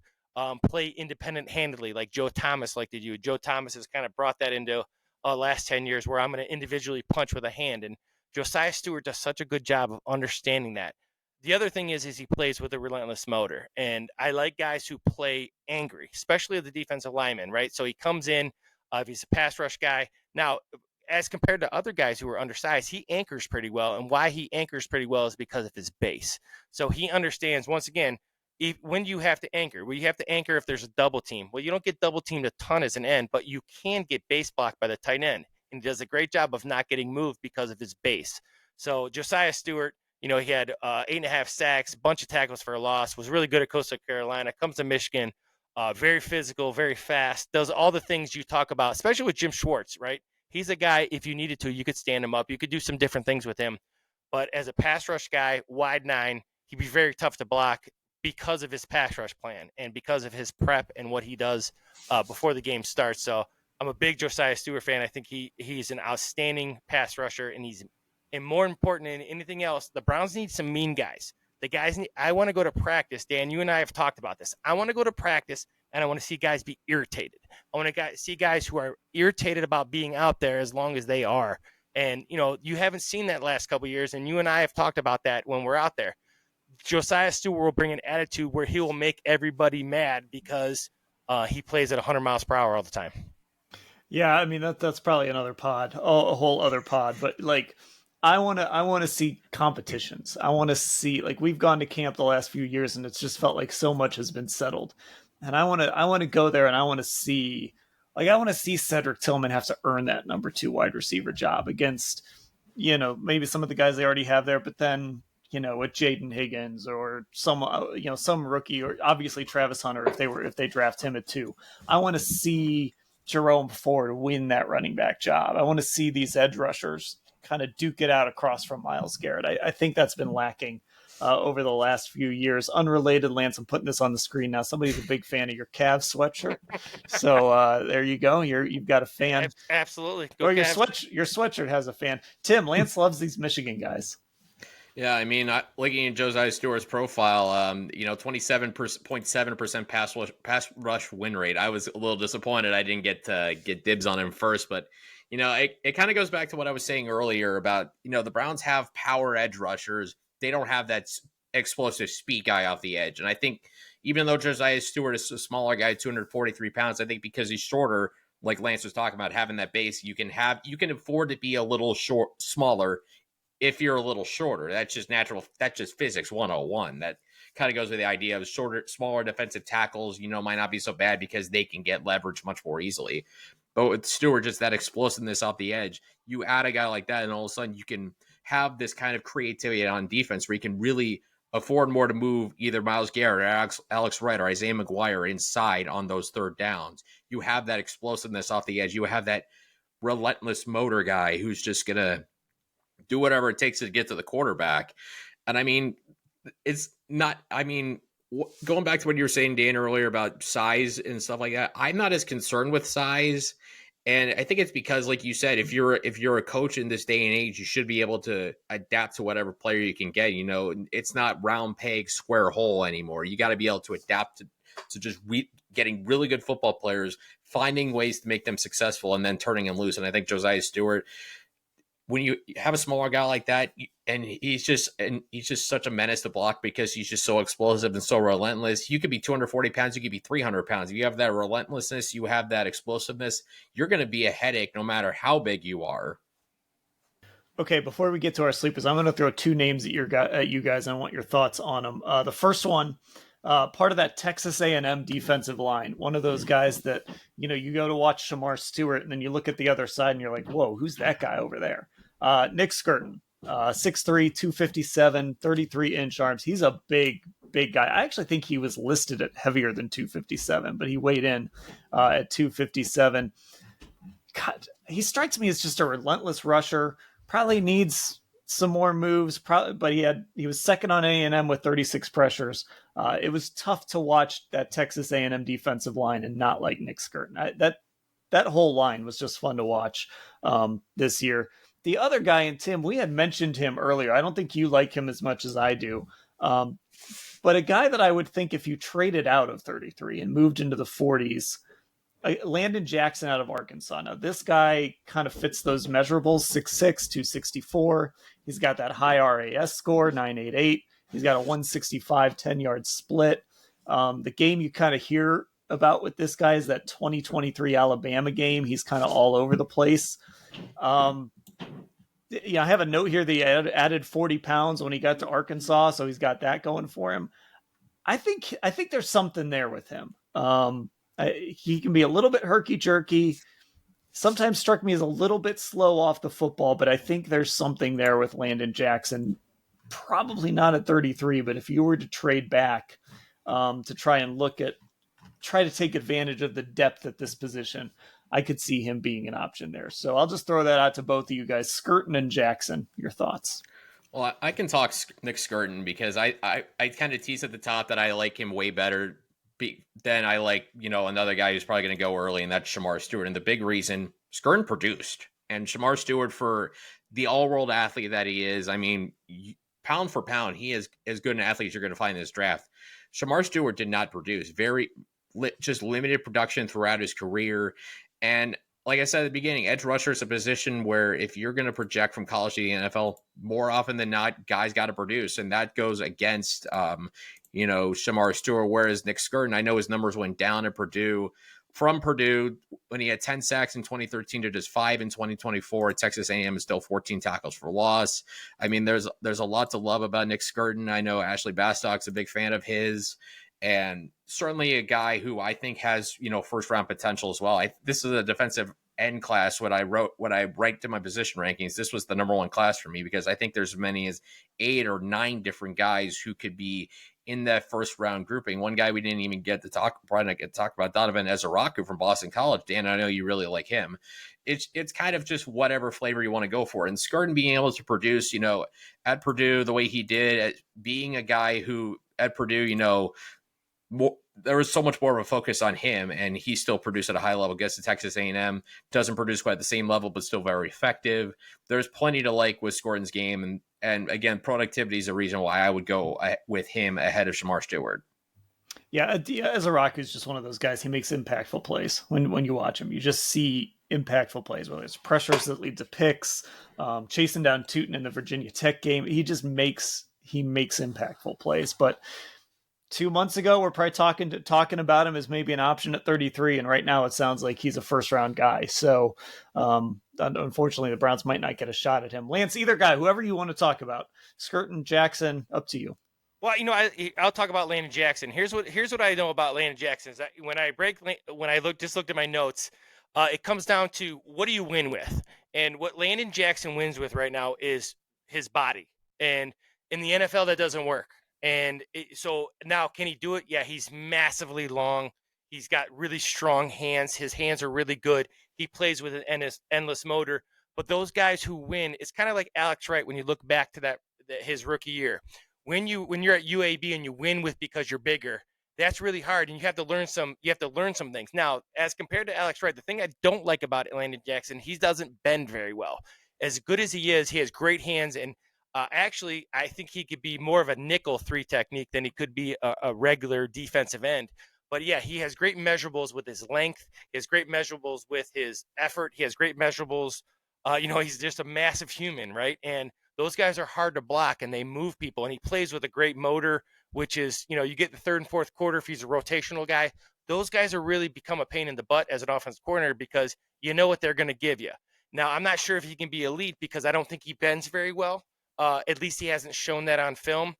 play independent-handedly, like Joe Thomas liked to do. Joe Thomas has kind of brought that into last 10 years, where I'm going to individually punch with a hand. And Josiah Stewart does such a good job of understanding that. The other thing is he plays with a relentless motor. And I like guys who play angry, especially the defensive lineman, right? So he comes in, if he's a pass rush guy. Now, as compared to other guys who are undersized, he anchors pretty well. And why he anchors pretty well is because of his base. So he understands, once again, when you have to anchor. Well, you have to anchor if there's a double team. Well, you don't get double teamed a ton as an end, but you can get base blocked by the tight end. And he does a great job of not getting moved because of his base. So Josiah Stewart, he had 8.5 sacks, bunch of tackles for a loss, was really good at Coastal Carolina, comes to Michigan, very physical, very fast, does all the things you talk about, especially with Jim Schwartz, right? He's a guy, if you needed to, you could stand him up. You could do some different things with him. But as a pass rush guy, wide nine, he'd be very tough to block because of his pass rush plan and because of his prep and what he does before the game starts. So I'm a big Josiah Stewart fan. I think he's an outstanding pass rusher, and more important than anything else, the Browns need some mean guys. I want to go to practice. Dan, you and I have talked about this. I want to go to practice, and I want to see guys be irritated. I want to see guys who are irritated about being out there as long as they are. And, you haven't seen that last couple of years, and you and I have talked about that when we're out there. Josiah Stewart will bring an attitude where he will make everybody mad because he plays at 100 miles per hour all the time. Yeah, I mean, that's probably another pod, a whole other pod. But, like, I want to see competitions. I want to see, like, we've gone to camp the last few years and it's just felt like so much has been settled. And I want to go there and I want to see Cedric Tillman have to earn that number 2 wide receiver job against, maybe some of the guys they already have there, but then, with Jaden Higgins or some rookie, or obviously Travis Hunter, if they draft him at 2. I want to see Jerome Ford win that running back job. I want to see these edge rushers kind of duke it out across from Myles Garrett. I think that's been lacking over the last few years. Unrelated, Lance, I'm putting this on the screen now. Somebody's a big fan of your Cavs sweatshirt. So there you go. You've got a fan. Absolutely. Or your sweatshirt has a fan. Tim, Lance loves these Michigan guys. Yeah, I mean, looking at Josiah Stewart's profile, 27.7% pass rush win rate. I was a little disappointed I didn't get dibs on him first, but it kind of goes back to what I was saying earlier about the Browns have power edge rushers. They don't have that explosive speed guy off the edge, and I think even though Josiah Stewart is a smaller guy, 243 pounds, I think because he's shorter, like Lance was talking about, having that base, you can afford to be a little smaller if you're a little shorter. That's just natural. That's just physics 101. That kind of goes with the idea of smaller defensive tackles, might not be so bad because they can get leverage much more easily. But with Stewart, just that explosiveness off the edge, you add a guy like that, and all of a sudden you can have this kind of creativity on defense where you can really afford more to move either Myles Garrett or Alex Wright or Isaiah McGuire inside on those third downs. You have that explosiveness off the edge. You have that relentless motor guy who's just going to do whatever it takes to get to the quarterback. And I mean, it's not, going back to what you were saying, Dan, earlier about size and stuff like that, I'm not as concerned with size. And I think it's because, like you said, if you're a coach in this day and age, you should be able to adapt to whatever player you can get. It's not round peg, square hole anymore. You got to be able to adapt to just getting really good football players, finding ways to make them successful, and then turning them loose. And I think Josiah Stewart, when you have a smaller guy like that, and he's just such a menace to block because he's just so explosive and so relentless. You could be 240 pounds, you could be 300 pounds. If you have that relentlessness, you have that explosiveness, you're going to be a headache no matter how big you are. Okay, before we get to our sleepers, I'm going to throw two names at you guys, and I want your thoughts on them. The first one, part of that Texas A&M defensive line, one of those guys that, you go to watch Shamar Stewart, and then you look at the other side, and you're like, whoa, who's that guy over there? Nick Skirton, 6'3", 257, 33-inch arms. He's a big guy. I actually think he was listed at heavier than 257, but he weighed in at 257. God, he strikes me as just a relentless rusher. Probably needs some more moves, but he was second on A&M with 36 pressures. It was tough to watch that Texas A&M defensive line and not like Nick Skirton. That whole line was just fun to watch this year. The other guy, and Tim, we had mentioned him earlier. I don't think you like him as much as I do. But a guy that I would think if you traded out of 33 and moved into the 40s, Landon Jackson out of Arkansas. Now, this guy kind of fits those measurables, 6'6", 264. He's got that high RAS score, 988. He's got a 165 10-yard split. The game you kind of hear about with this guy is that 2023 Alabama game. He's kind of all over the place. I have a note here that he added 40 pounds when he got to Arkansas, so he's got that going for him. I think there's something there with him. He can be a little bit herky-jerky, sometimes struck me as a little bit slow off the football, but I think there's something there with Landon Jackson. Probably not at 33, but if you were to trade back to try to take advantage of the depth at this position, I could see him being an option there. So I'll just throw that out to both of you guys. Skirton and Jackson, your thoughts? Well, I can talk Nick Skirton because I kind of tease at the top that I like him way better than I like, another guy who's probably going to go early, and that's Shamar Stewart. And the big reason, Skirton produced. And Shamar Stewart, for the all-world athlete that he is, pound for pound, he is as good an athlete as you're going to find in this draft. Shamar Stewart did not produce. Just limited production throughout his career. And like I said at the beginning, edge rusher is a position where if you're going to project from college to the NFL, more often than not, guys got to produce. And that goes against, Shamar Stewart, whereas Nick Skirton, I know his numbers went down at Purdue. From Purdue, when he had 10 sacks in 2013 to just 5 in 2024, Texas A&M is still 14 tackles for loss. There's a lot to love about Nick Skirton. I know Ashley Bastock's a big fan of his, and certainly a guy who I think has, first round potential as well. This is a defensive end class. What I ranked in my position rankings, this was the number one class for me because I think there's as many as 8 or 9 different guys who could be in that first round grouping. One guy we didn't even get to talk about, Donovan Ezaraku from Boston College. Dan, I know you really like him. It's kind of just whatever flavor you want to go for. And Skirton being able to produce, at Purdue the way he did, being a guy who at Purdue, there was so much more of a focus on him, and he still produced at a high level. Gets to Texas A&M, doesn't produce quite at the same level, but still very effective. There's plenty to like with Gordon's game, and again, productivity is a reason why I would go with him ahead of Shamar Stewart. Yeah, Azaraku is just one of those guys. He makes impactful plays when you watch him. You just see impactful plays, whether it's pressures that lead to picks, chasing down Tootin in the Virginia Tech game. He makes impactful plays. But 2 months ago, we're probably talking about him as maybe an option at 33, and right now it sounds like he's a first round guy. So unfortunately, the Browns might not get a shot at him. Lance, either guy, whoever you want to talk about, Skirton, Jackson, up to you. Well, I'll talk about Landon Jackson. Here's what I know about Landon Jackson. Is that when I looked at my notes, it comes down to what do you win with, and what Landon Jackson wins with right now is his body. And in the NFL, that doesn't work. And so now, can he do it? Yeah, he's massively long. He's got really strong hands. His hands are really good. He plays with an endless motor. But those guys who win, it's kind of like Alex Wright when you look back to his rookie year. When you're at UAB and you win with because you're bigger, that's really hard, and you have to learn some things. Now, as compared to Alex Wright, the thing I don't like about Landon Jackson, he doesn't bend very well. As good as he has great hands, and actually, I think he could be more of a nickel 3 technique than he could be a regular defensive end. But yeah, he has great measurables with his length. He has great measurables with his effort. He has great measurables. He's just a massive human, right? And those guys are hard to block, and they move people, and he plays with a great motor, which is, you get the third and fourth quarter if he's a rotational guy. Those guys are really become a pain in the butt as an offensive coordinator because you know what they're going to give you. Now, I'm not sure if he can be elite because I don't think he bends very well. At least he hasn't shown that on film.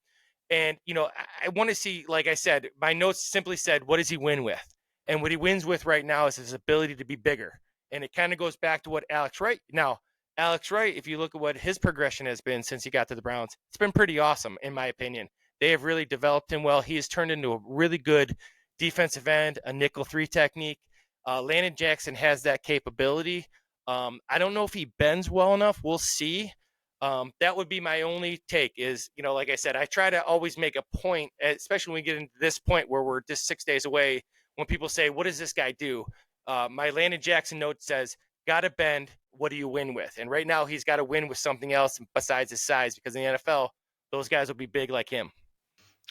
And, I want to see, like I said, my notes simply said, what does he win with? And what he wins with right now is his ability to be bigger. And it kind of goes back to what Alex Wright. Now, Alex Wright, if you look at what his progression has been since he got to the Browns, it's been pretty awesome, in my opinion. They have really developed him well. He has turned into a really good defensive end, a nickel 3 technique. Landon Jackson has that capability. I don't know if he bends well enough. We'll see. That would be my only take is, like I said, I try to always make a point, especially when we get into this point where we're just 6 days away, when people say, what does this guy do? My Landon Jackson note says, got to bend. What do you win with? And right now he's got to win with something else besides his size, because in the NFL, those guys will be big like him.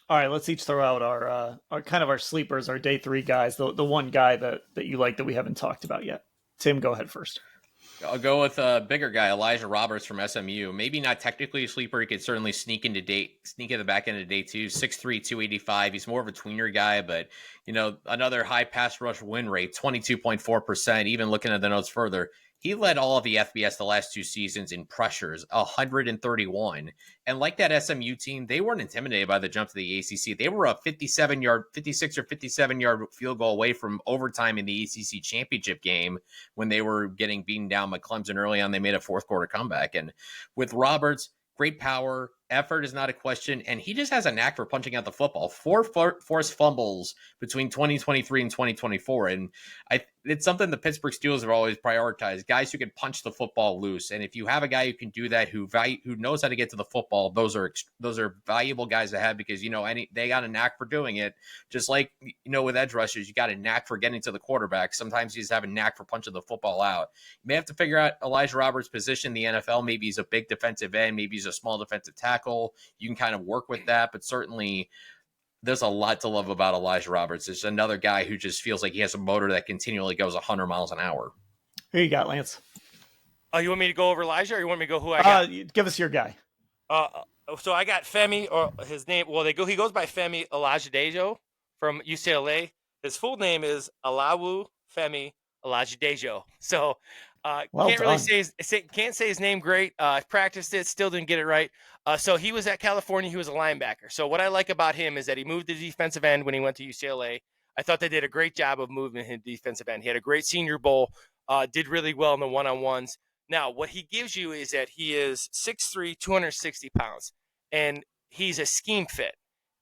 All right, let's each throw out our kind of our sleepers, our day 3 guys, the one guy that you like that we haven't talked about yet. Tim, go ahead first. I'll go with a bigger guy, Elijah Roberts from SMU. Maybe not technically a sleeper. He could certainly sneak at the back end of day 2. 6'3", 285. He's more of a tweener guy, but another high pass rush win rate, 22.4%. Even looking at the notes further, he led all of the FBS the last 2 seasons in pressures, 131. And like that SMU team, they weren't intimidated by the jump to the ACC. They were a 56 or 57-yard field goal away from overtime in the ACC championship game when they were getting beaten down by Clemson early on. They made a fourth quarter comeback. And with Roberts, great power, effort is not a question, and he just has a knack for punching out the football. 4 forced fumbles between 2023 and 2024, and it's something the Pittsburgh Steelers have always prioritized, guys who can punch the football loose. And if you have a guy who can do that, who knows how to get to the football, those are valuable guys to have, because they got a knack for doing it. Just like with edge rushers, you got a knack for getting to the quarterback. Sometimes you just have a knack for punching the football out. You may have to figure out Elijah Roberts' position in the NFL. Maybe he's a big defensive end, maybe he's a small defensive tackle. You can kind of work with that, but certainly there's a lot to love about Elijah Roberts. It's another guy who just feels like he has a motor that continually goes 100 miles an hour. Who you got, Lance? You want me to go over Elijah, or you want me to go who I got? Give us your guy. So I got Femi, or his name. Well, he goes by Femi Olajudejo from UCLA. His full name is Alawu Femi Olajudejo. So can't say his name great. I practiced it, still didn't get it right. So he was at California. He was a linebacker. So what I like about him is that he moved to defensive end when he went to UCLA. I thought they did a great job of moving him to defensive end. He had a great Senior Bowl, did really well in the one-on-ones. Now, what he gives you is that he is 6'3", 260 pounds, and he's a scheme fit.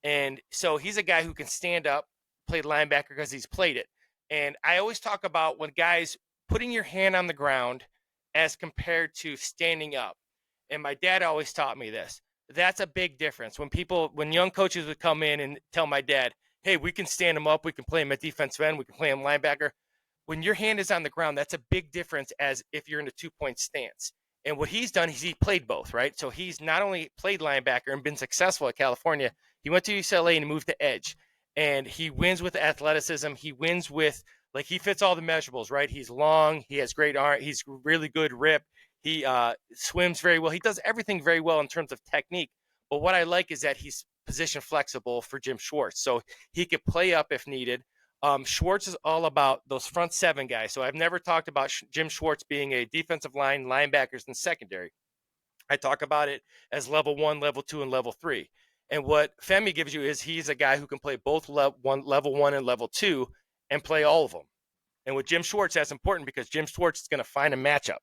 And so he's a guy who can stand up, play linebacker because he's played it. And I always talk about when guys putting your hand on the ground as compared to standing up. And my dad always taught me this. That's a big difference. When young coaches would come in and tell my dad, hey, we can stand him up. We can play him at defensive end. We can play him linebacker. When your hand is on the ground, that's a big difference as if you're in a 2-point stance. And what he's done is he played both, right? So he's not only played linebacker and been successful at California, he went to UCLA and moved to edge. And he wins with athleticism. He wins with, like, he fits all the measurables, right? He's long. He has great arm. He's really good rip. He swims very well. He does everything very well in terms of technique. But what I like is that he's position flexible for Jim Schwartz. So he could play up if needed. Schwartz is all about those front seven guys. So I've never talked about Jim Schwartz being a defensive line, linebackers, and secondary. I talk about it as level 1, level 2, and level 3. And what Femi gives you is he's a guy who can play both level 1 and level 2 and play all of them. And with Jim Schwartz, that's important because Jim Schwartz is going to find a matchup.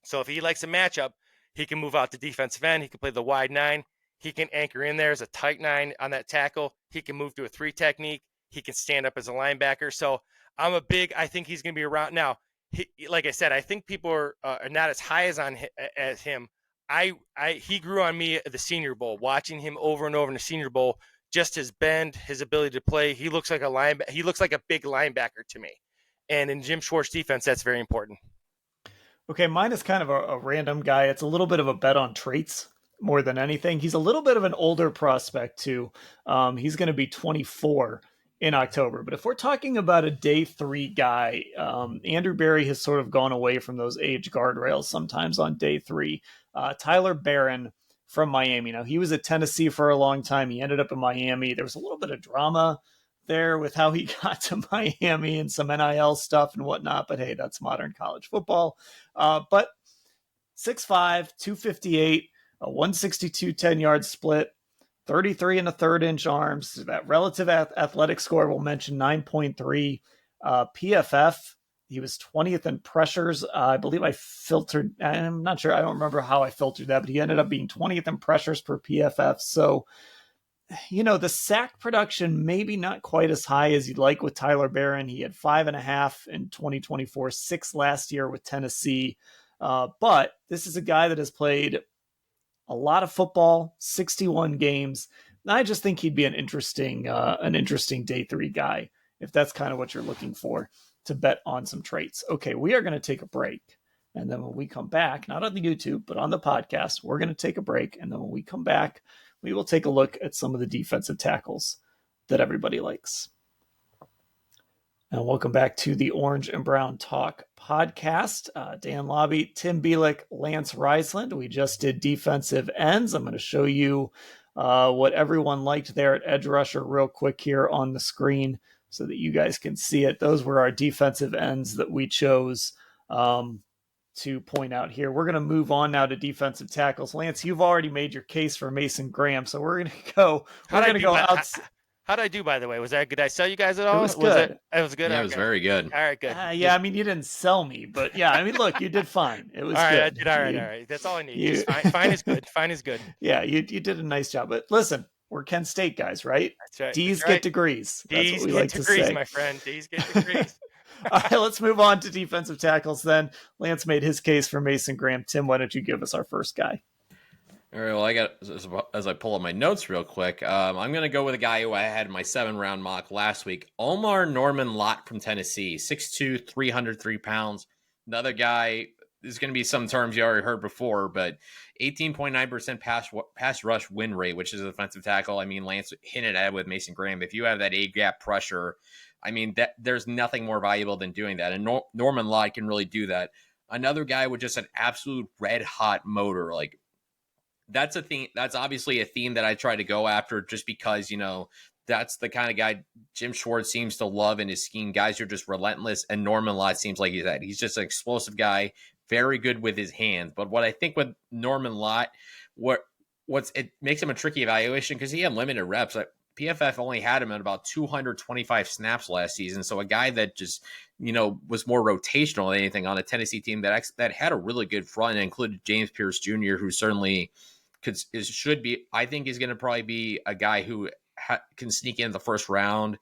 So if he likes a matchup, he can move out to defensive end. He can play the wide 9. He can anchor in there as a tight 9 on that tackle. He can move to a 3 technique. He can stand up as a linebacker. So I think he's going to be around. Now, like I said, I think people are not as high as him. He grew on me at the Senior Bowl, watching him over and over in the Senior Bowl, just his bend, his ability to play. He looks like a big linebacker to me. And in Jim Schwartz defense, that's very important. Okay, mine is kind of a random guy. It's a little bit of a bet on traits more than anything. He's a little bit of an older prospect too. He's going to be 24 in October. But if we're talking about a day 3 guy, Andrew Berry has sort of gone away from those age guardrails sometimes on day 3. Tyler Barron from Miami. Now, he was at Tennessee for a long time. He ended up in Miami. There was a little bit of drama there with how he got to Miami and some NIL stuff and whatnot. But hey, that's modern college football. But 6'5", 258, a 162 10-yard split, 33 and a third inch arms. That relative athletic score we'll mention, 9.3. PFF, he was 20th in pressures. I believe I filtered, I'm not sure, I don't remember how I filtered that, but he ended up being 20th in pressures per PFF. So, the sack production maybe not quite as high as you'd like with Tyler Barron. He had 5.5 in 2024, 6 last year with Tennessee. But this is a guy that has played a lot of football, 61 games. And I just think he'd be an interesting day 3 guy, if that's kind of what you're looking for to bet on some traits. Okay, we are going to take a break. And then when we come back, not on the YouTube, but on the podcast, we're going to take a break. And then when we come back, we will take a look at some of the defensive tackles that everybody likes. And welcome back to the Orange and Brown Talk podcast. Dan Labbe, Tim Bielik, Lance Reisland. We just did defensive ends. I'm going to show you what everyone liked there at edge rusher real quick here on the screen so that you guys can see it. Those were our defensive ends that we chose to point out here. We're going to move on now to defensive tackles. Lance, you've already made your case for Mason Graham, so we're going to go. We're going to go out. How did I do, by the way? Was that good? Did I sell you guys at all? It was good. It was good. Yeah, it was very good. All right, good. Yeah, I mean, you didn't sell me, but yeah, I mean, look, you did fine. It was all right, good. I did all right. All right. That's all I need. Fine is good. Fine is good. Yeah, you did a nice job. But listen, we're Kent State guys, right? That's right. D's get degrees. That's D's what we get like degrees, to say. my friend. D's get degrees. All right, let's move on to defensive tackles then. Lance made his case for Mason Graham. Tim, why don't you give us our first guy? All right, well, I got, as I pull up my notes real quick, I'm going to go with a guy who I had in my 7-round mock last week, Omar Norman Lott from Tennessee, 6'2", 303 pounds. Another guy, there's going to be some terms you already heard before, but 18.9% pass rush win rate, which is a defensive tackle. I mean, Lance hinted at with Mason Graham. If you have that A-gap pressure, I mean, there's nothing more valuable than doing that. And Norman Lott can really do that. Another guy with just an absolute red-hot motor, like, that's a theme. That's obviously a theme that I try to go after just because, that's the kind of guy Jim Schwartz seems to love in his scheme. Guys who are just relentless. And Norman Lott seems like he's just an explosive guy, very good with his hands. But what I think with Norman Lott, it makes him a tricky evaluation because he had limited reps. PFF only had him at about 225 snaps last season. So a guy that just, was more rotational than anything on a Tennessee team that had a really good front and included James Pierce Jr., who certainly should be. I think he's going to probably be a guy who can sneak in the first round.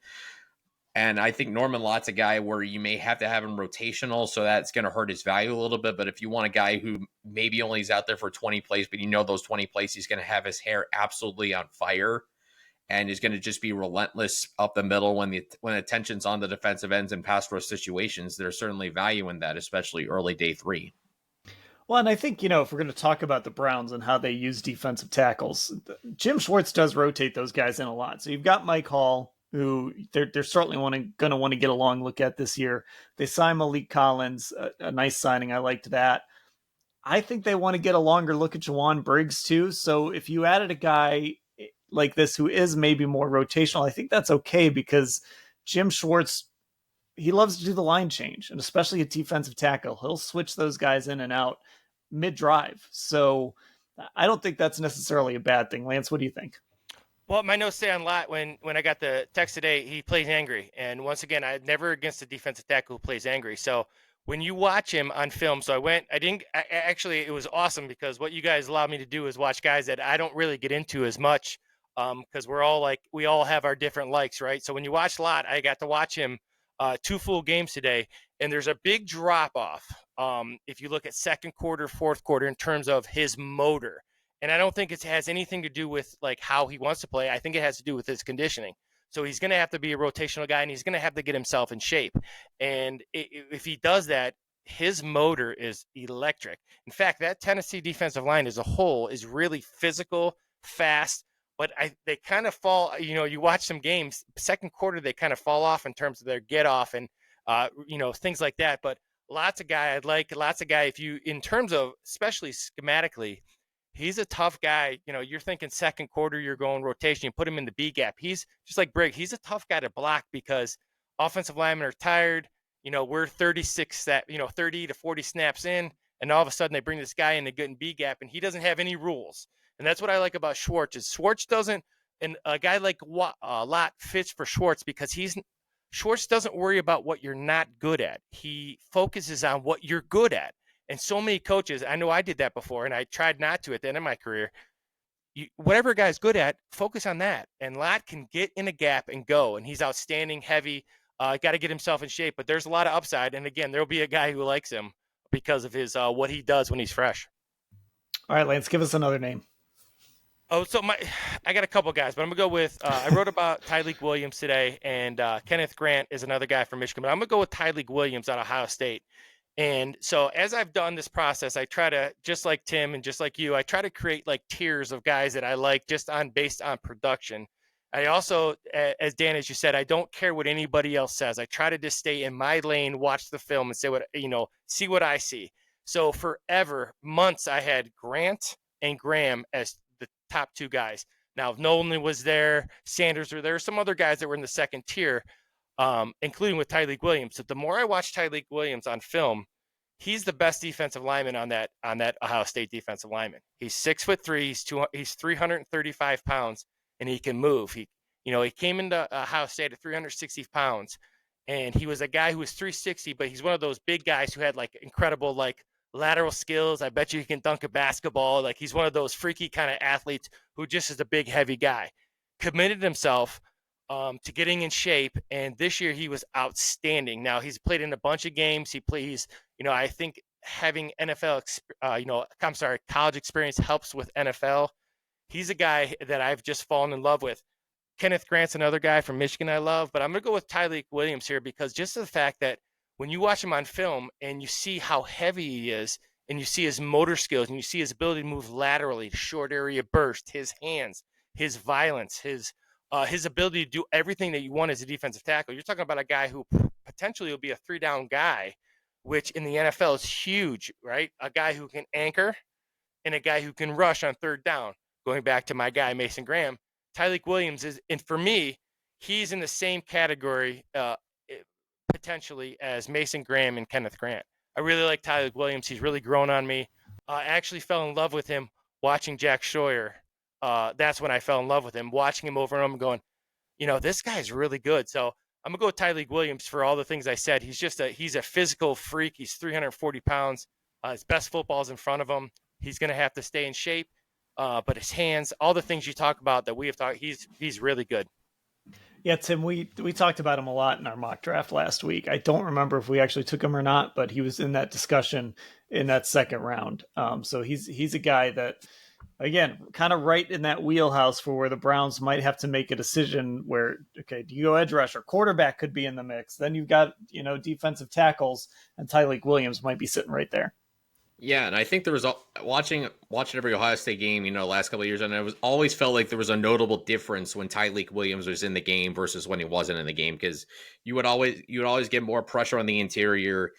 And I think Norman Lott's a guy where you may have to have him rotational, so that's going to hurt his value a little bit. But if you want a guy who maybe only is out there for 20 plays, but those 20 plays, he's going to have his hair absolutely on fire. and is going to just be relentless up the middle when attention's on the defensive ends and pass rush situations. There's certainly value in that, especially early day 3. Well, and I think, if we're going to talk about the Browns and how they use defensive tackles, Jim Schwartz does rotate those guys in a lot. So you've got Mike Hall, who they're certainly going to want to get a long look at this year. They signed Malik Collins, a nice signing. I liked that. I think they want to get a longer look at Jawan Briggs too. So if you added a guy like this who is maybe more rotational, I think that's okay, because Jim Schwartz, he loves to do the line change, and especially a defensive tackle. He'll switch those guys in and out mid-drive. So I don't think that's necessarily a bad thing. Lance, what do you think? Well, my notes say on Lott, when I got the text today, he plays angry. And once again, I'm never against a defensive tackle who plays angry. So when you watch him on film, actually, it was awesome, because what you guys allowed me to do is watch guys that I don't really get into as much, because we all have our different likes, right? So when you watch Lott, I got to watch him 2 full games today, and there's a big drop off if you look at second quarter, fourth quarter, in terms of his motor. And I don't think it has anything to do with like how he wants to play. I think it has to do with his conditioning. So he's going to have to be a rotational guy, and he's going to have to get himself in shape. And if he does that, his motor is electric. In fact, that Tennessee defensive line as a whole is really physical, fast, but they kind of fall, you watch some games, second quarter, they kind of fall off in terms of their get off and, things like that. But lots of guy, in terms of, especially schematically, he's a tough guy. You're thinking second quarter, you're going rotation, you put him in the B gap. He's just like Brig. He's a tough guy to block, because offensive linemen are tired. We're 30 to 40 snaps in, and all of a sudden they bring this guy in the good and B gap, and he doesn't have any rules. And that's what I like about Schwartz, is Schwartz doesn't, and a guy like Lott fits for Schwartz, because Schwartz doesn't worry about what you're not good at. He focuses on what you're good at. And so many coaches, I know I did that before, and I tried not to at the end of my career. Whatever a guy's good at, focus on that. And Lott can get in a gap and go, and he's outstanding, heavy. Got to get himself in shape, but there's a lot of upside. And again, there'll be a guy who likes him because of his what he does when he's fresh. All right, Lance, give us another name. Oh, so I got a couple guys, but I'm gonna go with. I wrote about Tyleik Williams today, and Kenneth Grant is another guy from Michigan. But I'm gonna go with Tyleik Williams out of Ohio State. And so as I've done this process, I try to, just like Tim and just like you, I try to create like tiers of guys that I like based on production. I also, as Dan, as you said, I don't care what anybody else says. I try to just stay in my lane, watch the film, and see what I see. So forever, months, I had Grant and Graham as the top 2 guys. Now, Nolan was there, Sanders were there, some other guys that were in the second tier, including with Tyleik Williams. So the more I watch Tyleik Williams on film, he's the best defensive lineman on that Ohio State defensive lineman. He's 6'3", he's 335 pounds, and he can move. He came into Ohio State at 360 pounds, and he was a guy who was 360, but he's one of those big guys who had like incredible like lateral skills. I bet you he can dunk a basketball. Like, he's one of those freaky kind of athletes who just is a big, heavy guy. Committed himself to getting in shape, and this year he was outstanding. Now, he's played in a bunch of games. He plays, I think having college experience helps with NFL. He's a guy that I've just fallen in love with. Kenneth Grant's another guy from Michigan I love, but I'm going to go with Tyleik Williams here, because just the fact that when you watch him on film and you see how heavy he is, and you see his motor skills, and you see his ability to move laterally, short area burst, his hands, his violence, his ability to do everything that you want as a defensive tackle. You're talking about a guy who potentially will be a 3-down guy, which in the NFL is huge, right? A guy who can anchor and a guy who can rush on 3rd down. Going back to my guy, Mason Graham, Tyleik Williams is, and for me, he's in the same category potentially as Mason Graham and Kenneth Grant. I really like Tyleik Williams. He's really grown on me. I actually fell in love with him watching Jack Scheuer. That's when I fell in love with him, watching him over and over, going, this guy's really good. So I'm gonna go with Tyleik Williams for all the things I said. He's a physical freak. He's 340 pounds. His best football's in front of him. He's gonna have to stay in shape. But his hands, all the things you talk about that we have talked, he's really good. Yeah, Tim, we talked about him a lot in our mock draft last week. I don't remember if we actually took him or not, but he was in that discussion in that second round. So he's a guy that again, kind of right in that wheelhouse for where the Browns might have to make a decision where, okay, do you go edge rusher? Quarterback could be in the mix. Then you've got, defensive tackles, and Tyleik Williams might be sitting right there. Yeah, and I think there was watching every Ohio State game, last couple of years, and I always felt like there was a notable difference when Tyleik Williams was in the game versus when he wasn't in the game, because you would always get more pressure on the interior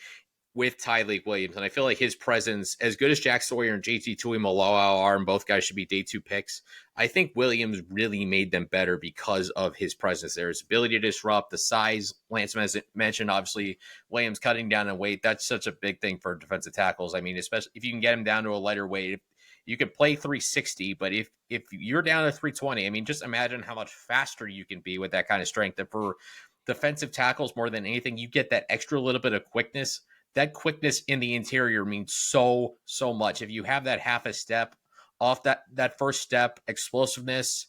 with Tyleik Williams. And I feel like his presence, as good as Jack Sawyer and JT Tuimoloau are, and both guys should be day 2 picks, I think Williams really made them better because of his presence there. His ability to disrupt, the size, Lance mentioned, obviously, Williams cutting down in weight. That's such a big thing for defensive tackles. I mean, especially if you can get him down to a lighter weight. You could play 360, but if you're down to 320, I mean, just imagine how much faster you can be with that kind of strength. And for defensive tackles, more than anything, you get that extra little bit of quickness. That quickness in the interior means so much. If you have that half a step off that first step, explosiveness,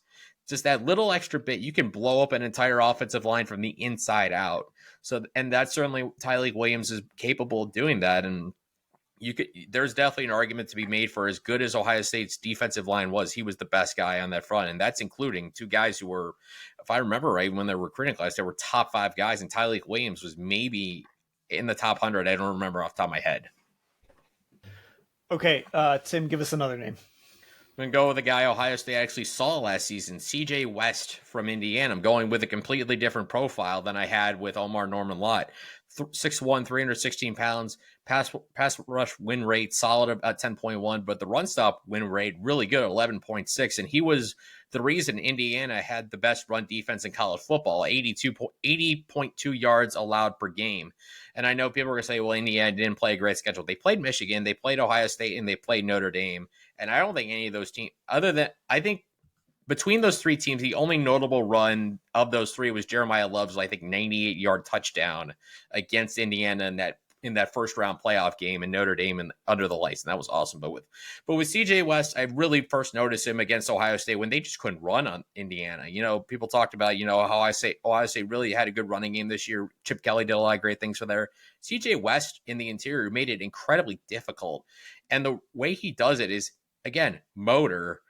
just that little extra bit, you can blow up an entire offensive line from the inside out. So, and that's certainly Tyleik Williams is capable of doing that. And there's definitely an argument to be made for, as good as Ohio State's defensive line was, he was the best guy on that front. And that's including 2 guys who were, if I remember right, when they were recruiting class, they were top 5 guys, and Tyleik Williams was maybe in the top 100. I don't remember off the top of my head. Okay, Tim, give us another name. I'm going to go with a guy Ohio State actually saw last season, CJ West from Indiana. I'm going with a completely different profile than I had with Omar Norman-Lott. 6'1", 316 pounds, pass rush win rate solid at 10.1, but the run stop win rate really good at 11.6. And he was the reason Indiana had the best run defense in college football, 80.2 yards allowed per game. And I know people are going to say, well, Indiana didn't play a great schedule. They played Michigan, they played Ohio State, and they played Notre Dame. And I don't think any of those teams, I think between those 3 teams, the only notable run of those 3 was Jeremiah Love's, 98-yard touchdown against Indiana in that first round playoff game in Notre Dame and under the lights. And that was awesome. But with CJ West, I really first noticed him against Ohio State when they just couldn't run on Indiana. People talked about, how Ohio State really had a good running game this year. Chip Kelly did a lot of great things for there. CJ West in the interior made it incredibly difficult. And the way he does it is, again, motor.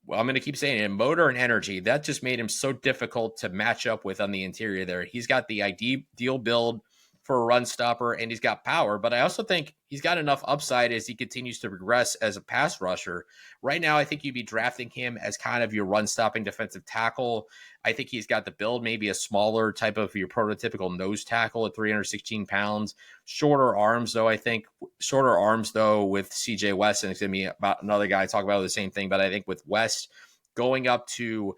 Well, I'm going to keep saying it, motor and energy. That just made him so difficult to match up with on the interior there. He's got the ideal build for a run stopper, and he's got power, but I also think he's got enough upside as he continues to progress as a pass rusher. Right now, I think you'd be drafting him as kind of your run stopping defensive tackle. I think he's got the build, maybe a smaller type of your prototypical nose tackle at 316 pounds. Shorter arms, though, with CJ West, and it's going to be about another guy talk about the same thing, but I think with West going up to,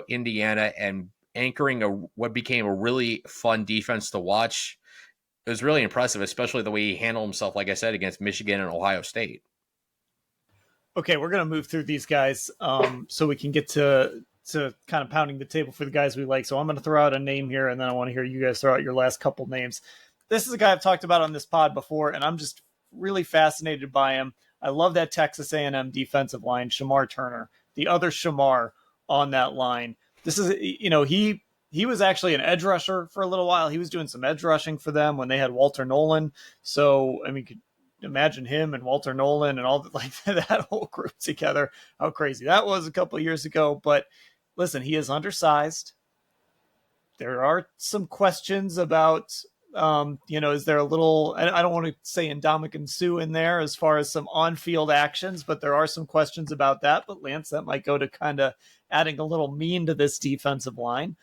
Indiana and anchoring what became a really fun defense to watch, it was really impressive, especially the way he handled himself, like I said, against Michigan and Ohio State. Okay, we're going to move through these guys so we can get to kind of pounding the table for the guys we like. So I'm going to throw out a name here, and then I want to hear you guys throw out your last couple names. This is a guy I've talked about on this pod before, and I'm just really fascinated by him. I love that Texas A&M defensive line, Shamar Turner, the other Shamar on that line. This is, he was actually an edge rusher for a little while. He was doing some edge rushing for them when they had Walter Nolan. So, I mean, could imagine him and Walter Nolan and all that whole group together, how crazy that was a couple of years ago. But listen, he is undersized. There are some questions about, is there a little, I don't want to say Ndamukong Suh in there as far as some on-field actions, but there are some questions about that. But Lance, that might go to kind of adding a little mean to this defensive line.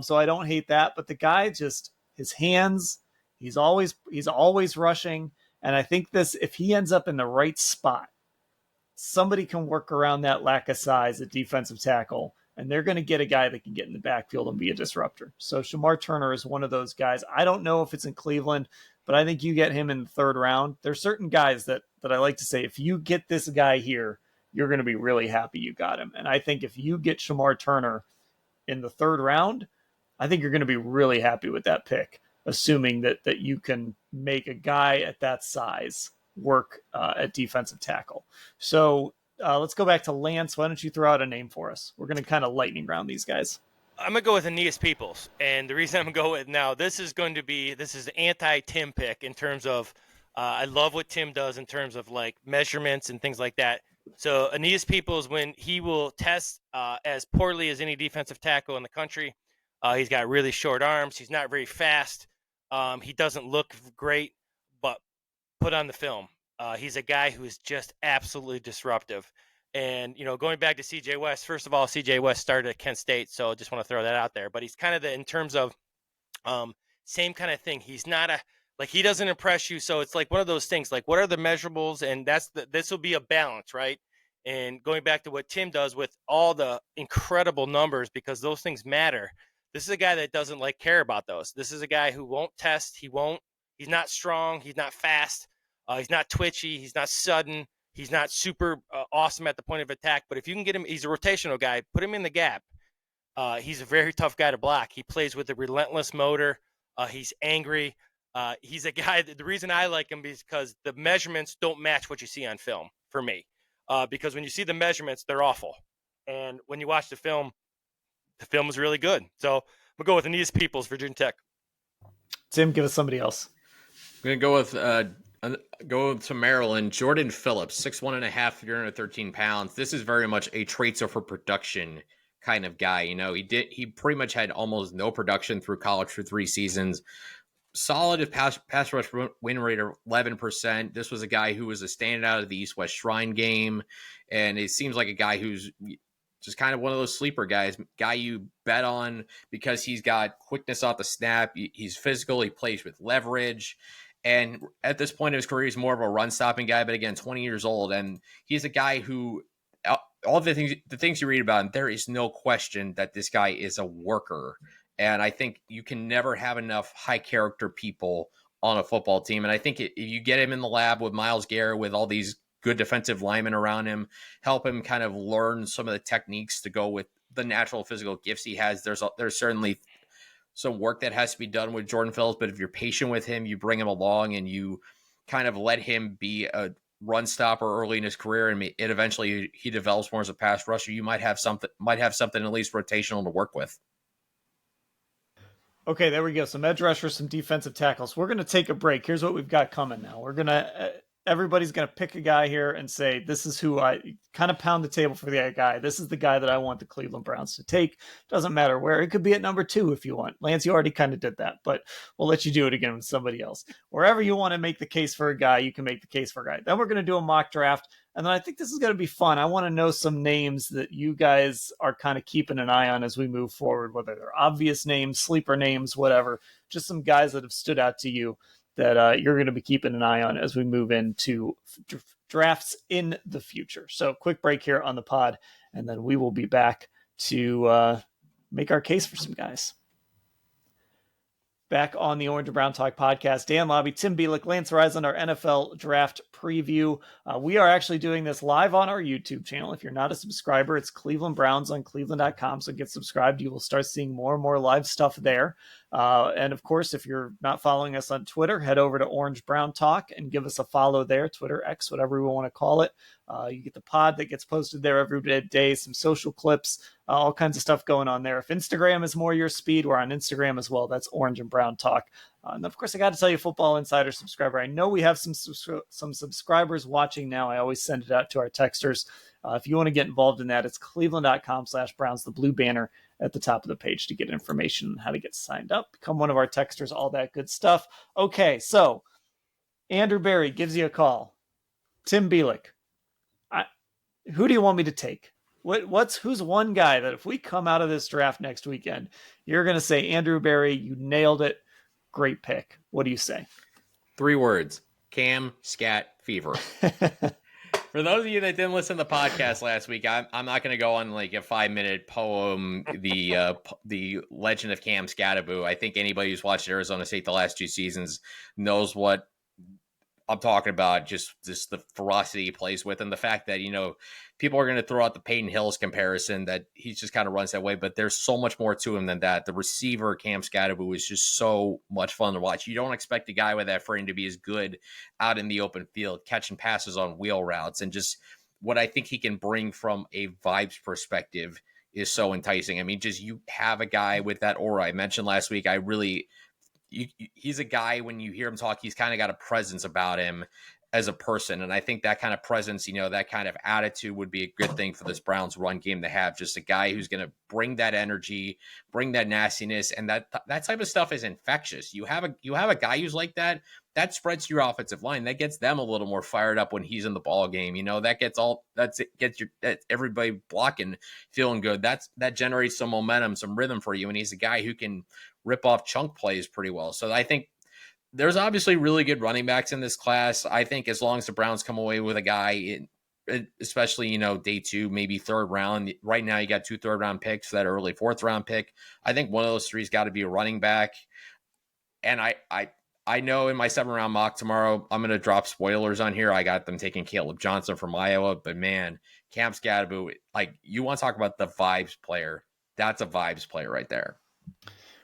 So I don't hate that, but the guy just, his hands, he's always rushing. And I think if he ends up in the right spot, somebody can work around that lack of size at defensive tackle, and they're going to get a guy that can get in the backfield and be a disruptor. So Shamar Turner is one of those guys. I don't know if it's in Cleveland, but I think you get him in the 3rd round. There's certain guys that I like to say, if you get this guy here, you're going to be really happy you got him. And I think if you get Shamar Turner in the 3rd round, I think you're going to be really happy with that pick, assuming that you can make a guy at that size work at defensive tackle. So let's go back to Lance. Why don't you throw out a name for us? We're going to kind of lightning round these guys. I'm going to go with Aeneas Peoples. And the reason I'm going with now, this is the anti-Tim pick in terms of I love what Tim does in terms of like measurements and things like that. So Aeneas Peoples, when he will test as poorly as any defensive tackle in the country, he's got really short arms. He's not very fast. He doesn't look great, but put on the film, he's a guy who is just absolutely disruptive. And, going back to CJ West, first of all, CJ West started at Kent State, so just want to throw that out there. But he's kind of in terms of same kind of thing. He's not he doesn't impress you. So it's like one of those things, like what are the measurables? And this will be a balance, right? And going back to what Tim does with all the incredible numbers, because those things matter. This is a guy that doesn't care about those. This is a guy who won't test. He's not strong. He's not fast. He's not twitchy. He's not sudden. He's not super awesome at the point of attack. But if you can get him, he's a rotational guy. Put him in the gap. He's a very tough guy to block. He plays with a relentless motor. He's angry. He's a guy that the reason I like him is because the measurements don't match what you see on film for me. Because when you see the measurements, they're awful. And when you watch the film is really good. So we'll go with Aeneas Peoples, Virginia Tech. Tim, give us somebody else. I'm going to go to Maryland. Jordan Phillips, 6'1.5", 313 pounds. This is very much a traits over production kind of guy. He pretty much had almost no production through college for 3 seasons. Solid pass rush win rate of 11%. This was a guy who was a standout of the East-West Shrine game, and it seems like a guy who's just kind of one of those sleeper guys, guy you bet on because he's got quickness off the snap. He's physical. He plays with leverage. And at this point in his career, he's more of a run-stopping guy, but again, 20 years old. And he's a guy who, all the things you read about him, there is no question that this guy is a worker. And I think you can never have enough high-character people on a football team. And I think if you get him in the lab with Myles Garrett, with all these good defensive linemen around him, help him kind of learn some of the techniques to go with the natural physical gifts he has. There's certainly some work that has to be done with Jordan Phillips, but if you're patient with him, you bring him along and you kind of let him be a run stopper early in his career, and eventually he develops more as a pass rusher, you might have something at least rotational to work with. Okay, there we go. Some edge rushers, some defensive tackles. We're going to take a break. Here's what we've got coming now. Everybody's going to pick a guy here and say, this is who I kind of pound the table for the guy. This is the guy that I want the Cleveland Browns to take. Doesn't matter where. It could be at number 2 if you want. Lance, you already kind of did that, but we'll let you do it again with somebody else. Wherever you want to make the case for a guy, you can make the case for a guy. Then we're going to do a mock draft. And then I think this is going to be fun. I want to know some names that you guys are kind of keeping an eye on as we move forward, whether they're obvious names, sleeper names, whatever, just some guys that have stood out to you that you're going to be keeping an eye on as we move into drafts in the future. So quick break here on the pod, and then we will be back to make our case for some guys. Back on the Orange and Brown Talk podcast, Dan Labbe, Tim Bielik, Lance Reisland, our NFL draft preview. We are actually doing this live on our YouTube channel. If you're not a subscriber, it's Cleveland Browns on cleveland.com. So get subscribed. You will start seeing more and more live stuff there. And of course, if you're not following us on Twitter, head over to Orange Brown Talk and give us a follow there, Twitter, X, whatever we want to call it. You get the pod that gets posted there every day, some social clips, all kinds of stuff going on there. If Instagram is more your speed, we're on Instagram as well. That's Orange and Brown Talk. And of course, I got to tell you, Football Insider subscriber, I know we have some subscribers watching now. I always send it out to our texters. If you want to get involved in that, it's cleveland.com/Browns, the blue banner at the top of the page to get information on how to get signed up, become one of our texters, all that good stuff. Okay, so Andrew Berry gives you a call. Tim Bielik, who do you want me to take? Who's one guy that if we come out of this draft next weekend, you're going to say, Andrew Berry, you nailed it. Great pick. What do you say? 3 words: Cam Scat Fever. For those of you that didn't listen to the podcast last week, I'm not going to go on like a 5-minute poem, the legend of Cam Scataboo. I think anybody who's watched Arizona State the last 2 seasons knows what I'm talking about. Just the ferocity he plays with, and the fact that, people are going to throw out the Peyton Hillis comparison, that he just kind of runs that way, but there's so much more to him than that. The receiver, Cam Scataboo, is just so much fun to watch. You don't expect a guy with that frame to be as good out in the open field, catching passes on wheel routes, and just what I think he can bring from a vibes perspective is so enticing. I mean, just you have a guy with that aura. I mentioned last week, he's a guy, when you hear him talk, he's kind of got a presence about him. as a person. And I think that kind of presence, that kind of attitude would be a good thing for this Browns run game to have. Just a guy who's going to bring that energy, bring that nastiness, and that type of stuff is infectious. You have a guy who's like that. That spreads to your offensive line. That gets them a little more fired up when he's in the ball game. That gets everybody blocking, feeling good. That generates some momentum, some rhythm for you. And he's a guy who can rip off chunk plays pretty well. So I think there's obviously really good running backs in this class. I think as long as the Browns come away with a guy, especially, day 2, maybe 3rd round. Right now, you got 2 third-round picks, that early 4th round pick. I think one of those 3's got to be a running back. And I know in my 7th-round mock tomorrow, I'm going to drop spoilers on here. I got them taking Caleb Johnson from Iowa. But, man, Cam Scadaboo, you want to talk about the vibes player. That's a vibes player right there.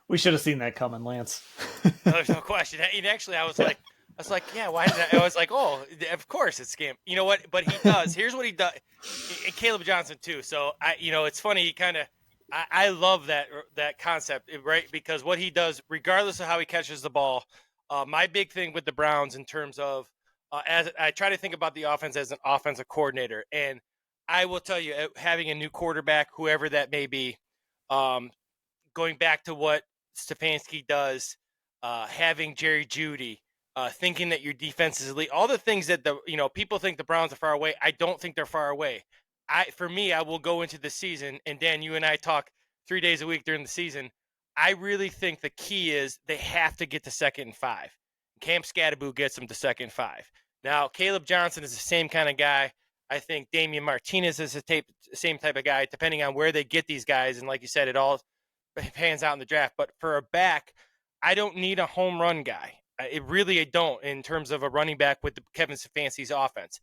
We should have seen that coming, Lance. There's no question. And actually, I was like, yeah, why did I was like, oh, of course it's Scam. You know what? But he does. Here's what he does. And Caleb Johnson too. So it's funny. He kind of, I love that concept, right? Because what he does, regardless of how he catches the ball, my big thing with the Browns in terms of, as I try to think about the offense as an offensive coordinator, and I will tell you, having a new quarterback, whoever that may be, going back to what Stefanski does, having Jerry Jeudy, thinking that your defense is elite, all the things that people think the Browns are far away. I don't think they're far away. For me, I will go into the season, and Dan, you and I talk 3 days a week during the season. I really think the key is they have to get to 2nd and 5. Cam Scadaboo gets them to 2nd and 5. Now, Caleb Johnson is the same kind of guy. I think Damian Martinez is the same type of guy, depending on where they get these guys. And like you said, it all pans out in the draft. But for a back, I don't need a home run guy. I don't in terms of a running back with Kevin Stefanski's offense.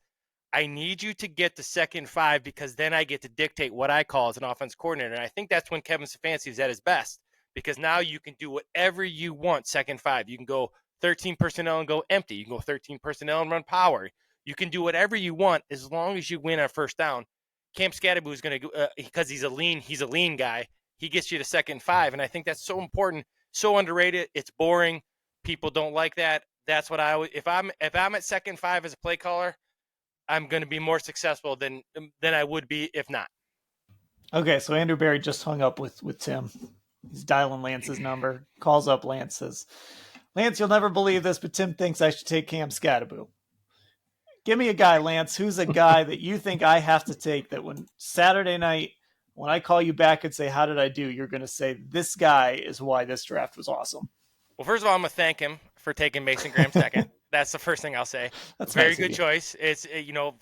I need you to get to 2nd and 5 because then I get to dictate what I call as an offense coordinator. And I think that's when Kevin Stefanski is at his best, because now you can do whatever you want 2nd and 5. You can go 13 personnel and go empty. You can go 13 personnel and run power. You can do whatever you want as long as you win on 1st down. Cam Scadaboo is going to, because he's a lean guy. He gets you to 2nd and 5, and I think that's so important, so underrated. It's boring. People don't like that. That's what I always. If I'm at 2nd and 5 as a play caller, I'm going to be more successful than I would be if not. Okay, so Andrew Berry just hung up with Tim. He's dialing Lance's number. Calls up Lance, says, "Lance, you'll never believe this, but Tim thinks I should take Cam Scadaboo. Give me a guy, Lance. Who's a guy that you think I have to take that when Saturday night, when I call you back and say, how did I do? You're going to say, this guy is why this draft was awesome." Well, first of all, I'm going to thank him for taking Mason Graham 2nd. That's the first thing I'll say. That's very nice good choice. It's,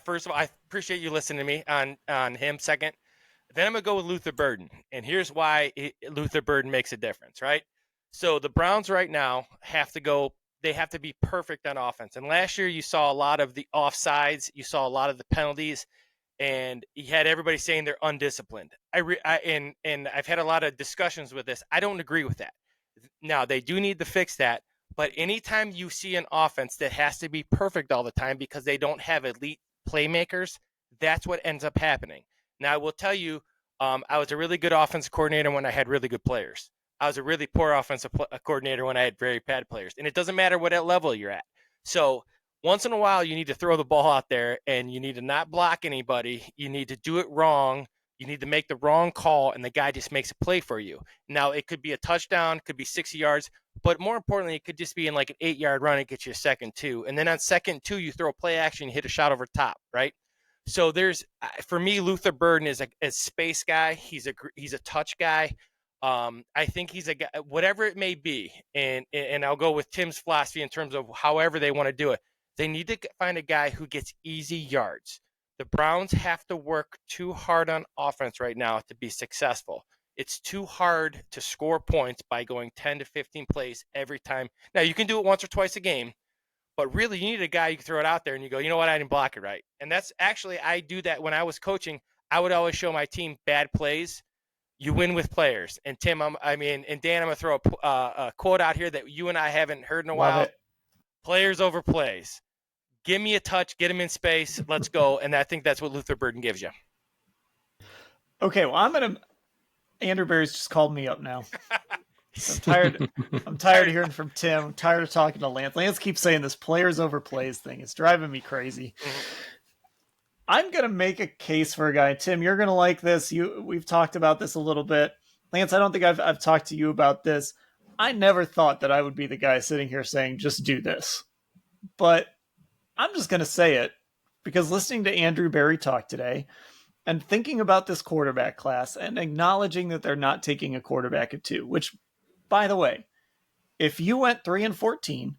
first of all, I appreciate you listening to me on him 2nd. Then I'm going to go with Luther Burden. And here's why Luther Burden makes a difference, right? So the Browns right now they have to be perfect on offense. And last year you saw a lot of the offsides. You saw a lot of the penalties. And you had everybody saying they're undisciplined. And I've had a lot of discussions with this. I don't agree with that. Now, they do need to fix that. But anytime you see an offense that has to be perfect all the time because they don't have elite playmakers, that's what ends up happening. Now, I will tell you, I was a really good offensive coordinator when I had really good players. I was a really poor offensive coordinator when I had very bad players. And it doesn't matter what level you're at. So once in a while, you need to throw the ball out there, and you need to not block anybody. You need to do it wrong. You need to make the wrong call, and the guy just makes a play for you. Now, it could be a touchdown, could be 60 yards, but more importantly, it could just be in like an 8-yard run. It gets you a 2nd 2. And then on 2nd 2, you throw a play action, you hit a shot over top, right? So for me, Luther Burden is a space guy. He's a touch guy. I think he's a guy, whatever it may be. And I'll go with Tim's philosophy in terms of however they want to do it. They need to find a guy who gets easy yards. The Browns have to work too hard on offense right now to be successful. It's too hard to score points by going 10 to 15 plays every time. Now, you can do it once or twice a game, but really you need a guy you can throw it out there and you go, you know what, I didn't block it right. And that's actually, I do that when I was coaching. I would always show my team bad plays. You win with players. And Tim, and Dan, I'm going to throw a quote out here that you and I haven't heard in a while. Love it. Players over plays. Give me a touch, get him in space, let's go. And I think that's what Luther Burden gives you. Okay, well, Andrew Berry's just called me up now. I'm tired. I'm tired of hearing from Tim. I'm tired of talking to Lance. Lance keeps saying this players over plays thing. It's driving me crazy. I'm gonna make a case for a guy. Tim, you're gonna like this. We've talked about this a little bit. Lance, I don't think I've talked to you about this. I never thought that I would be the guy sitting here saying just do this, but I'm just gonna say it because listening to Andrew Berry talk today and thinking about this quarterback class and acknowledging that they're not taking a quarterback at 2, which, by the way, if you went 3-14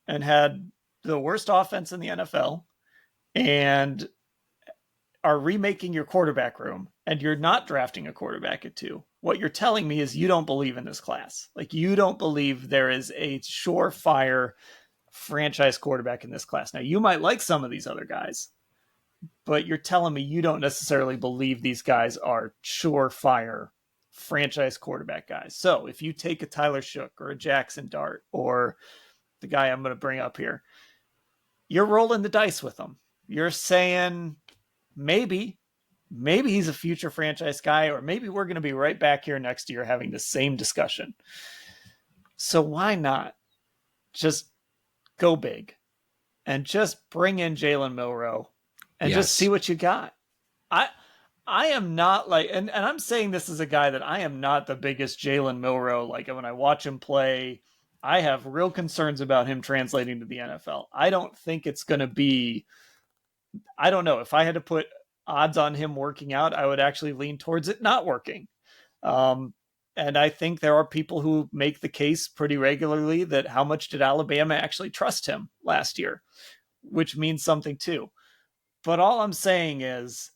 and had the worst offense in the NFL and are remaking your quarterback room and you're not drafting a quarterback at 2, what you're telling me is you don't believe in this class. Like, you don't believe there is a surefire franchise quarterback in this class. Now, you might like some of these other guys, but you're telling me you don't necessarily believe these guys are surefire franchise quarterback guys. So if you take a Tyler Shook or a Jackson Dart or the guy I'm going to bring up here, you're rolling the dice with them. You're saying maybe he's a future franchise guy, or maybe we're going to be right back here next year having the same discussion. So why not just go big and just bring in Jaylen Milroe and just see what you got? I am not like, and I'm saying this as a guy that I am not the biggest Jaylen Milroe. Like, when I watch him play, I have real concerns about him translating to the NFL. I don't think it's going to be, I don't know. If I had to put odds on him working out, I would actually lean towards it not working. And I think there are people who make the case pretty regularly that how much did Alabama actually trust him last year, which means something too. But all I'm saying is,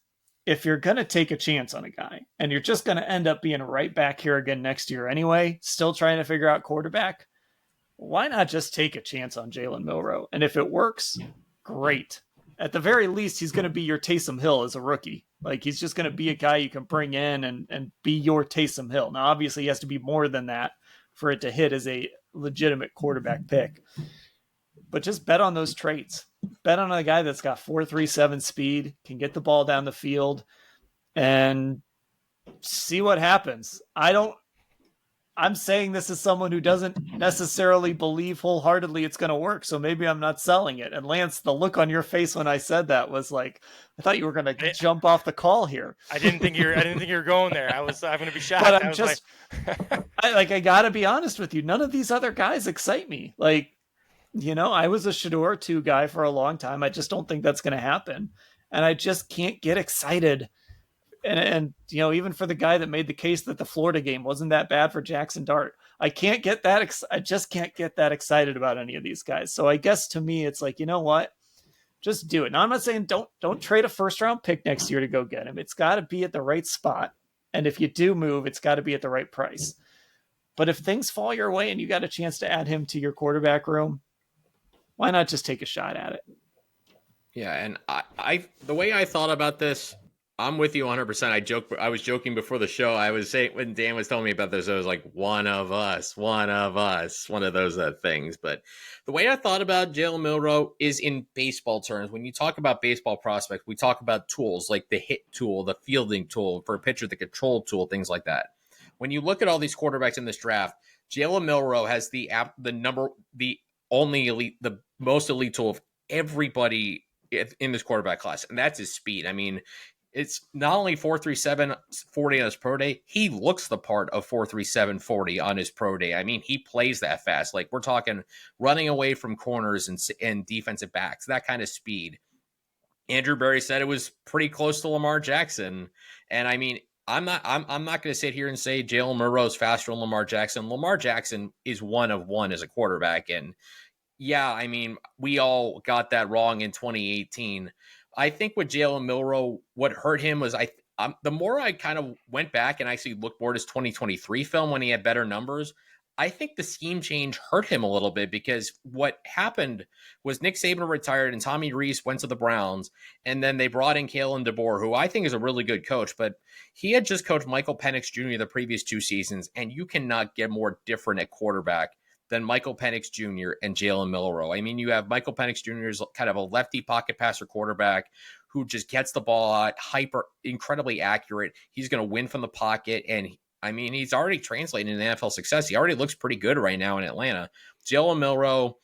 if you're going to take a chance on a guy and you're just going to end up being right back here again next year anyway, still trying to figure out quarterback, why not just take a chance on Jaylen Milroe? And if it works, great. At the very least, he's going to be your Taysom Hill as a rookie. Like, he's just going to be a guy you can bring in and be your Taysom Hill. Now, obviously, he has to be more than that for it to hit as a legitimate quarterback pick. But just bet on those traits. Bet on a guy that's got 4.37 speed, can get the ball down the field, and see what happens. I'm saying this as someone who doesn't necessarily believe wholeheartedly it's going to work, so maybe I'm not selling it. And Lance, the look on your face when I said that was like, I thought you were going to jump off the call here. I didn't think you were going there. I'm going to be shocked. But I'm just I got to be honest with you. None of these other guys excite me. Like, I was a Shedeur 2 guy for a long time. I just don't think that's going to happen. And I just can't get excited. And even for the guy that made the case that the Florida game wasn't that bad for Jackson Dart, I can't get that. I just can't get that excited about any of these guys. So I guess to me, it's like, you know what? Just do it. Now, I'm not saying don't trade a first round pick next year to go get him. It's got to be at the right spot. And if you do move, it's got to be at the right price. But if things fall your way and you got a chance to add him to your quarterback room, why not just take a shot at it? Yeah, and I the way I thought about this, I'm with you 100%. I was joking before the show. I was saying, when Dan was telling me about this, I was like, one of us, one of those things. But the way I thought about Jaylen Milroe is in baseball terms. When you talk about baseball prospects, we talk about tools like the hit tool, the fielding tool for a pitcher, the control tool, things like that. When you look at all these quarterbacks in this draft, Jaylen Milroe has the only elite, the most elite tool of everybody in this quarterback class, and that's his speed. I mean, it's not only 4.37 40 on his pro day, he looks the part of 4.37 40 on his pro day. I mean, he plays that fast. Like, we're talking running away from corners and defensive backs, that kind of speed. Andrew Berry said it was pretty close to Lamar Jackson. And I mean, I'm not going to sit here and say Jaylen Milroe is faster than Lamar Jackson. Lamar Jackson is one of one as a quarterback. And yeah, I mean, we all got that wrong in 2018. I think with Jaylen Milroe, what hurt him was the more I kind of went back and actually looked more at his 2023 film when he had better numbers, I think the scheme change hurt him a little bit, because what happened was Nick Saban retired and Tommy Rees went to the Browns, and then they brought in Kalen DeBoer, who I think is a really good coach, but he had just coached Michael Penix Jr. the previous 2 seasons, and you cannot get more different at quarterback than Michael Penix Jr. and Jaylen Milroe. I mean, you have Michael Penix Jr. is kind of a lefty pocket passer quarterback who just gets the ball out, incredibly accurate. He's going to win from the pocket, and I mean, he's already translating into NFL success. He already looks pretty good right now in Atlanta. Jaylen Milroe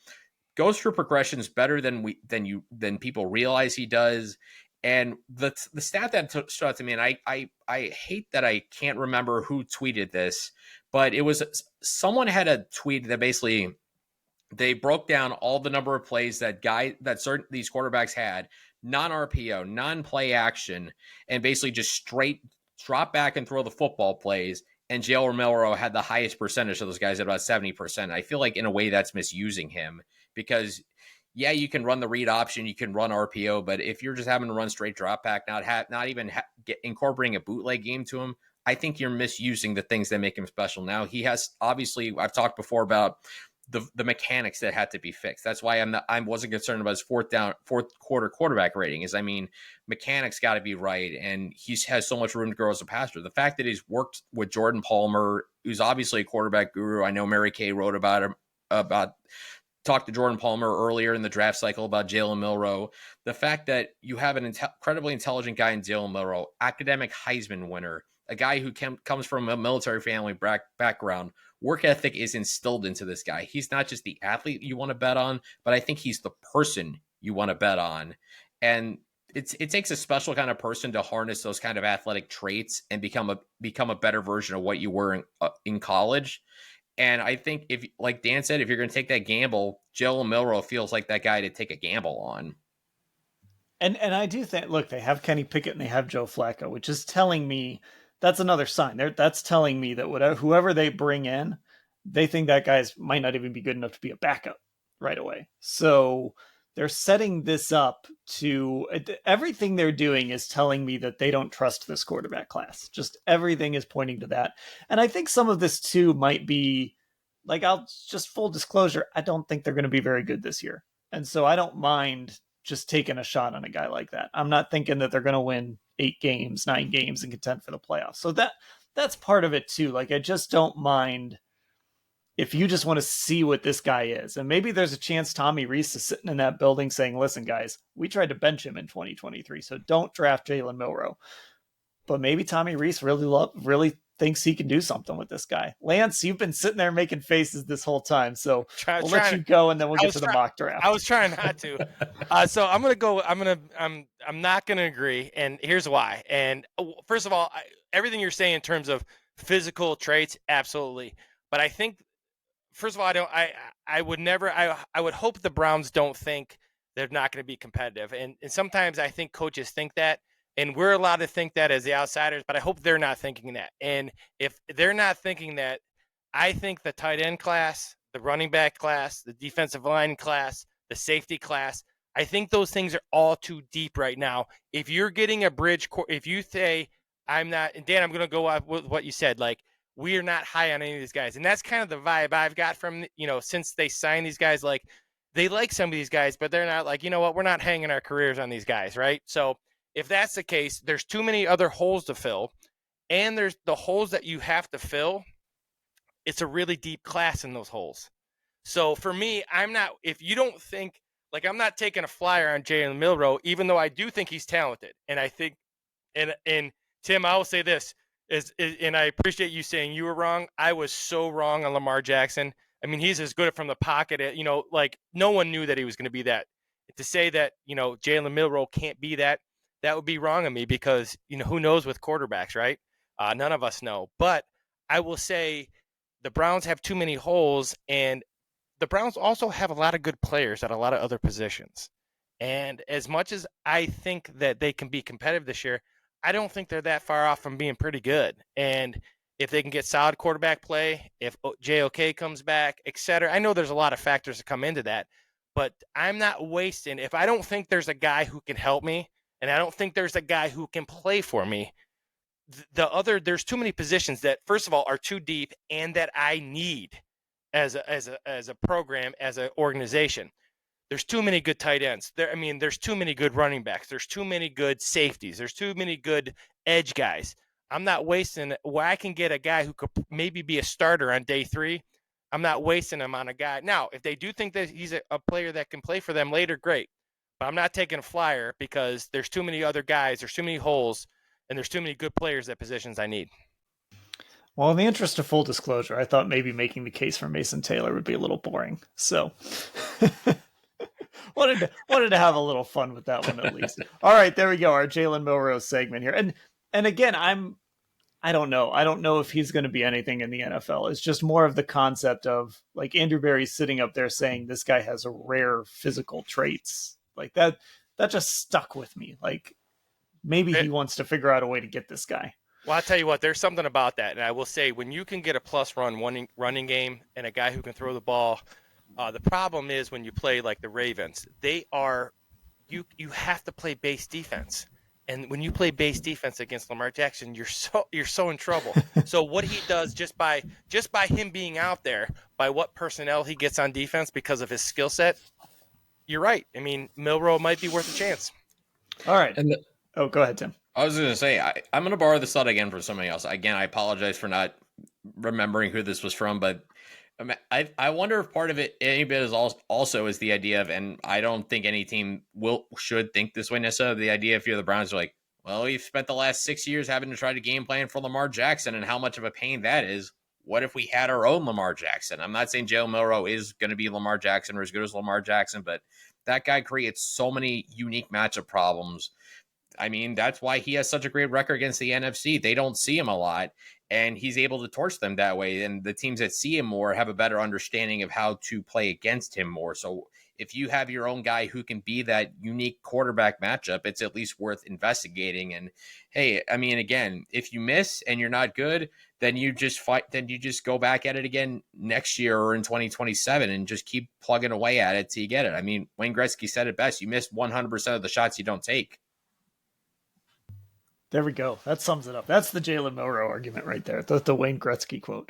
goes through progressions better than people realize he does. And the stat that stood out to me, and I hate that I can't remember who tweeted this, but it was someone had a tweet that basically they broke down all the number of plays that certain these quarterbacks had, non-RPO, non-play action, and basically just straight drop back and throw the football plays. And Jaylen Milroe had the highest percentage of those guys at about 70%. I feel like in a way that's misusing him because, yeah, you can run the read option, you can run RPO, but if you're just having to run straight drop back, not even incorporating a bootleg game to him, I think you're misusing the things that make him special. Now he has, obviously, I've talked before about the mechanics that had to be fixed. That's why I wasn't concerned about his fourth quarter quarterback rating. I mean, mechanics got to be right, and he has so much room to grow as a passer. The fact that he's worked with Jordan Palmer, who's obviously a quarterback guru. I know Mary Kay wrote talked to Jordan Palmer earlier in the draft cycle about Jaylen Milroe. The fact that you have an incredibly intelligent guy in Jaylen Milroe, academic Heisman winner, a guy who comes from a military family background. Work ethic is instilled into this guy. He's not just the athlete you want to bet on, but I think he's the person you want to bet on. And it takes a special kind of person to harness those kind of athletic traits and become a better version of what you were in college. And I think if, like Dan said, if you're going to take that gamble, Jaylen Milroe feels like that guy to take a gamble on. And I do think, look, they have Kenny Pickett and they have Joe Flacco, which is telling me that's another sign. That's telling me that whoever they bring in, they think that guy might not even be good enough to be a backup right away. So they're setting this up to everything they're doing is telling me that they don't trust this quarterback class. Just everything is pointing to that. And I think some of this too might be like, I'll just full disclosure, I don't think they're going to be very good this year. And so I don't mind just taking a shot on a guy like that. I'm not thinking that they're going to win 8 games, 9 games and contend for the playoffs. So that's part of it too. Like, I just don't mind if you just want to see what this guy is. And maybe there's a chance Tommy Rees is sitting in that building saying, listen, guys, we tried to bench him in 2023, so don't draft Jaylen Milroe. But maybe Tommy Rees really thinks he can do something with this guy. Lance, you've been sitting there making faces this whole time, so we'll let you go, and then we'll get to the mock draft. I was trying not to. So I'm gonna go. I'm not gonna agree, and here's why. And first of all, everything you're saying in terms of physical traits, absolutely. But I think, first of all, I would hope the Browns don't think they're not going to be competitive, and sometimes I think coaches think that. And we're allowed to think that as the outsiders, but I hope they're not thinking that. And if they're not thinking that, I think the tight end class, the running back class, the defensive line class, the safety class, I think those things are all too deep right now. If you're getting a bridge, if you say, I'm not, and Dan, I'm going to go up with what you said, like, we are not high on any of these guys. And that's kind of the vibe I've got from, since they signed these guys, like, they like some of these guys, but they're not like, you know what, we're not hanging our careers on these guys, right? So, if that's the case, there's too many other holes to fill, and there's the holes that you have to fill. It's a really deep class in those holes. So for me, if you don't think, like, I'm not taking a flyer on Jaylen Milroe, even though I do think he's talented. And I think, and Tim, I will say this, and I appreciate you saying you were wrong. I was so wrong on Lamar Jackson. I mean, he's as good from the pocket, like, no one knew that he was going to be that. To say that, Jaylen Milroe can't be that would be wrong of me because, who knows with quarterbacks, right? None of us know. But I will say the Browns have too many holes, and the Browns also have a lot of good players at a lot of other positions. And as much as I think that they can be competitive this year, I don't think they're that far off from being pretty good. And if they can get solid quarterback play, if JOK comes back, et cetera, I know there's a lot of factors that come into that, but I'm not wasting. If I don't think there's a guy who can help me, and I don't think there's a guy who can play for me, there's too many positions that, first of all, are too deep and that I need as a program, as an organization. There's too many good tight ends. There's too many good running backs. There's too many good safeties. There's too many good edge guys. I'm not wasting where I can get a guy who could maybe be a starter on day 3. I'm not wasting him on a guy. Now, if they do think that he's a player that can play for them later, great. But I'm not taking a flyer because there's too many other guys, there's too many holes, and there's too many good players at positions I need. Well, in the interest of full disclosure, I thought maybe making the case for Mason Taylor would be a little boring. So wanted to have a little fun with that one at least. All right, there we go. Our Jaylen Milroe segment here. And again, I don't know. I don't know if he's going to be anything in the NFL. It's just more of the concept of like Andrew Berry sitting up there saying this guy has a rare physical traits. Like that just stuck with me. Like maybe he wants to figure out a way to get this guy. Well, I'll tell you what, there's something about that. And I will say, when you can get a plus running game and a guy who can throw the ball, the problem is when you play like the Ravens, you have to play base defense. And when you play base defense against Lamar Jackson, you're so in trouble. So what he does just by him being out there, by what personnel he gets on defense because of his skill set, you're right. I mean, Milroe might be worth a chance. All right. Go ahead, Tim. I was going to say, I'm going to borrow this thought again from somebody else. Again, I apologize for not remembering who this was from, but I wonder if part of it, any bit, is also is the idea of, and I don't think any team should think this way necessarily, the idea if you're the Browns, are like, well, you've spent the last 6 years having to try to game plan for Lamar Jackson and how much of a pain that is. What if we had our own Lamar Jackson? I'm not saying Jaylen Milroe is going to be Lamar Jackson or as good as Lamar Jackson, but that guy creates so many unique matchup problems. I mean, that's why he has such a great record against the NFC. They don't see him a lot, and he's able to torch them that way. And the teams that see him more have a better understanding of how to play against him more. So if you have your own guy who can be that unique quarterback matchup, it's at least worth investigating. And hey, I mean, again, if you miss and you're not good, then you just fight. Then you just go back at it again next year or in 2027 and just keep plugging away at it till you get it. I mean, Wayne Gretzky said it best: you miss 100% of the shots you don't take. There we go. That sums it up. That's the Jaylen Milroe argument right there. That's the Wayne Gretzky quote.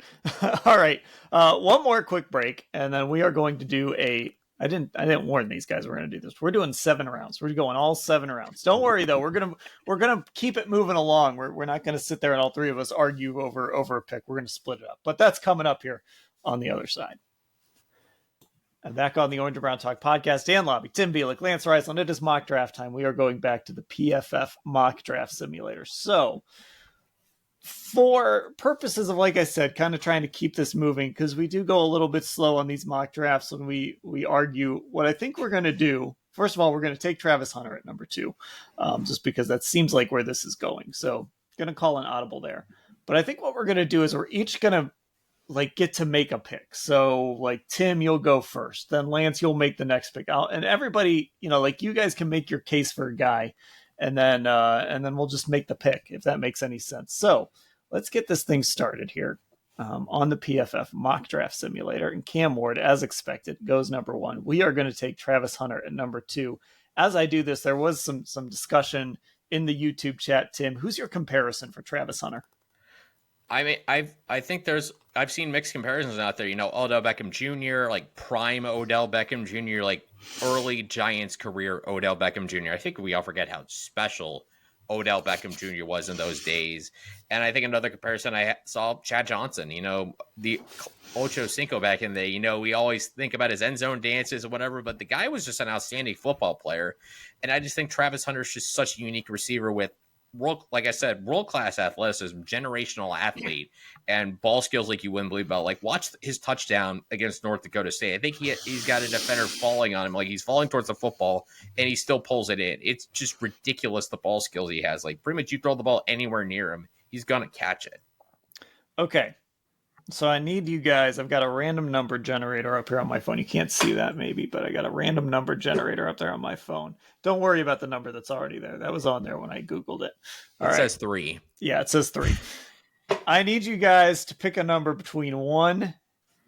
All right. One more quick break, and then we are going to do I didn't warn these guys we're going to do this. We're doing 7 rounds. We're going all 7 rounds. Don't worry though. We're gonna keep it moving along. We're not going to sit there and all three of us argue over a pick. We're going to split it up. But that's coming up here on the other side. And back on the Orange and Brown Talk podcast, Dan Labbe, Tim Bielik, Lance Reisland. It is mock draft time. We are going back to the PFF mock draft simulator. So for purposes of, like I said, kind of trying to keep this moving, because we do go a little bit slow on these mock drafts when we argue, what I think we're going to do, first of all, we're going to take Travis Hunter at number 2, just because that seems like where this is going. So going to call an audible there. But I think what we're going to do is we're each going to get to make a pick. So like Tim, you'll go first, then Lance, you'll make the next pick out, and everybody, you guys can make your case for a guy, and then we'll just make the pick if that makes any sense. So let's get this thing started here on the PFF mock draft simulator. And Cam Ward, as expected, goes number 1. We are going to take Travis Hunter at number 2. As I do this, there was some discussion in the YouTube chat. Tim, who's your comparison for Travis Hunter? I mean, I think I've seen mixed comparisons out there. Odell Beckham Jr., like prime Odell Beckham Jr., like early Giants career Odell Beckham Jr. I think we all forget how special Odell Beckham Jr. was in those days. And I think another comparison I saw, Chad Johnson, the Ocho Cinco back in the day. We always think about his end zone dances or whatever, but the guy was just an outstanding football player. And I just think Travis Hunter is just such a unique receiver with, like I said, world-class athleticism, generational athlete, and ball skills like you wouldn't believe about. Like, watch his touchdown against North Dakota State. I think he's got a defender falling on him. Like, he's falling towards the football, and he still pulls it in. It's just ridiculous, the ball skills he has. Like, pretty much you throw the ball anywhere near him, he's going to catch it. Okay. So I need you guys, I've got a random number generator up here on my phone. You can't see that maybe, but I got a random number generator up there on my phone. Don't worry about the number that's already there. That was on there when I Googled it. It says 3. Yeah, it says 3. I need you guys to pick a number between 1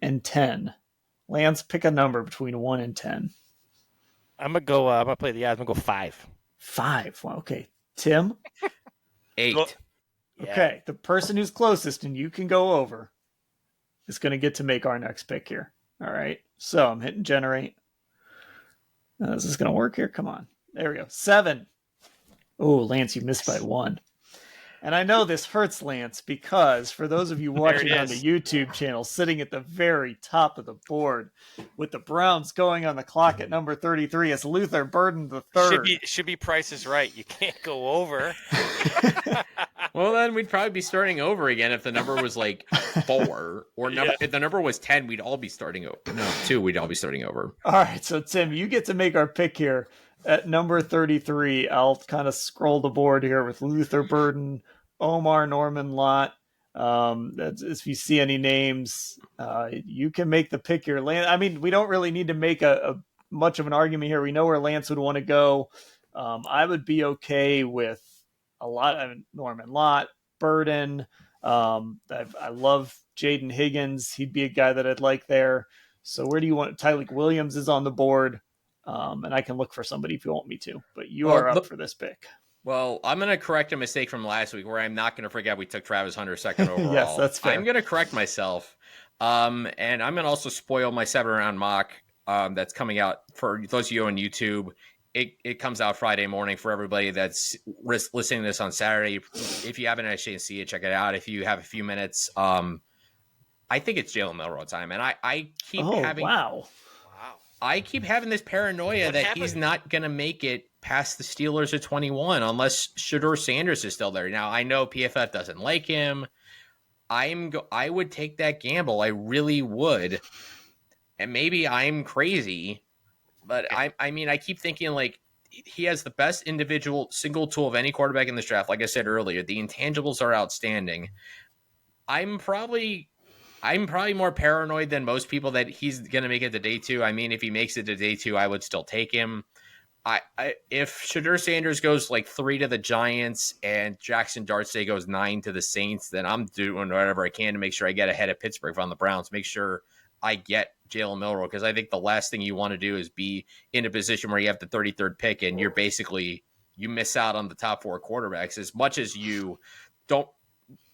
and 10. Lance, pick a number between 1 and 10. I'm going to play the odds. I'm going to go 5. 5. Well, okay. Tim? 8. Okay. The person who's closest, and you can go over, is going to get to make our next pick here. All right. So I'm hitting generate. Is this going to work here? Come on. There we go. 7. Oh, Lance, you missed by 1. And I know this hurts, Lance, because for those of you watching on the YouTube channel, sitting at the very top of the board with the Browns going on the clock at number 33 is Luther Burden III. Should be Price is Right. You can't go over. Well, then we'd probably be starting over again if the number was like 4 or if the number was 10, we'd all be starting over. No, 2, we'd all be starting over. All right, so Tim, you get to make our pick here at number 33. I'll kind of scroll the board here with Luther Burden, Omar Norman Lott. If you see any names, you can make the pick here. I mean, we don't really need to make a much of an argument here. We know where Lance would want to go. I would be okay with a lot of Norman Lott, Burden. I love Jaden Higgins. He'd be a guy that I'd like there. So where do you want? Tyleek Williams is on the board, and I can look for somebody if you want me to. But you are up for this pick. Well, I'm going to correct a mistake from last week where I'm not going to forget we took Travis Hunter second overall. Yes, that's fair. I'm going to correct myself. And I'm going to also spoil my 7-round mock that's coming out for those of you on YouTube. It comes out Friday morning for everybody that's listening to this on Saturday. If you haven't actually seen it, check it out. If you have a few minutes, I think it's Jaylen Milroe time. And I keep I keep having this paranoia that he's not going to make it past the Steelers at 21 unless Shedeur Sanders is still there. Now, I know PFF doesn't like him. I would take that gamble. I really would. And maybe I'm crazy, but I mean, I keep thinking like he has the best individual single tool of any quarterback in this draft. Like I said earlier, the intangibles are outstanding. I'm probably more paranoid than most people that he's going to make it to day 2. I mean, if he makes it to day 2, I would still take him. If Shedeur Sanders goes like 3 to the Giants and Jackson Dartsay goes 9 to the Saints, then I'm doing whatever I can to make sure I get ahead of Pittsburgh on the Browns, make sure I get Jaylen Milroe, because I think the last thing you want to do is be in a position where you have the 33rd pick and you miss out on the top 4 quarterbacks. As much as you don't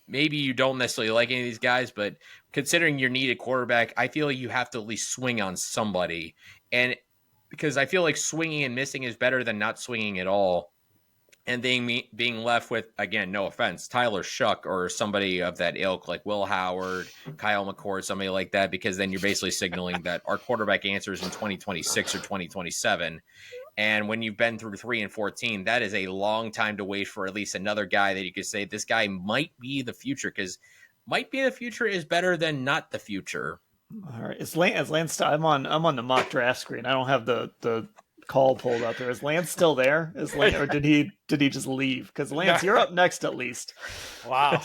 necessarily like any of these guys, but considering your need a quarterback, I feel like you have to at least swing on somebody. And because I feel like swinging and missing is better than not swinging at all. And being left with, again, no offense, Tyler Shuck or somebody of that ilk, like Will Howard, Kyle McCord, somebody like that, because then you're basically signaling that our quarterback answers in 2026 or 2027. And when you've been through 3 and 14, that is a long time to wait for at least another guy that you could say this guy might be the future, because might be the future is better than not the future. All right, is Lance? I'm on the mock draft screen. I don't have the call pulled up there. Is Lance still there? Is Lance, or did he just leave? Because Lance, you're up next at least. Wow.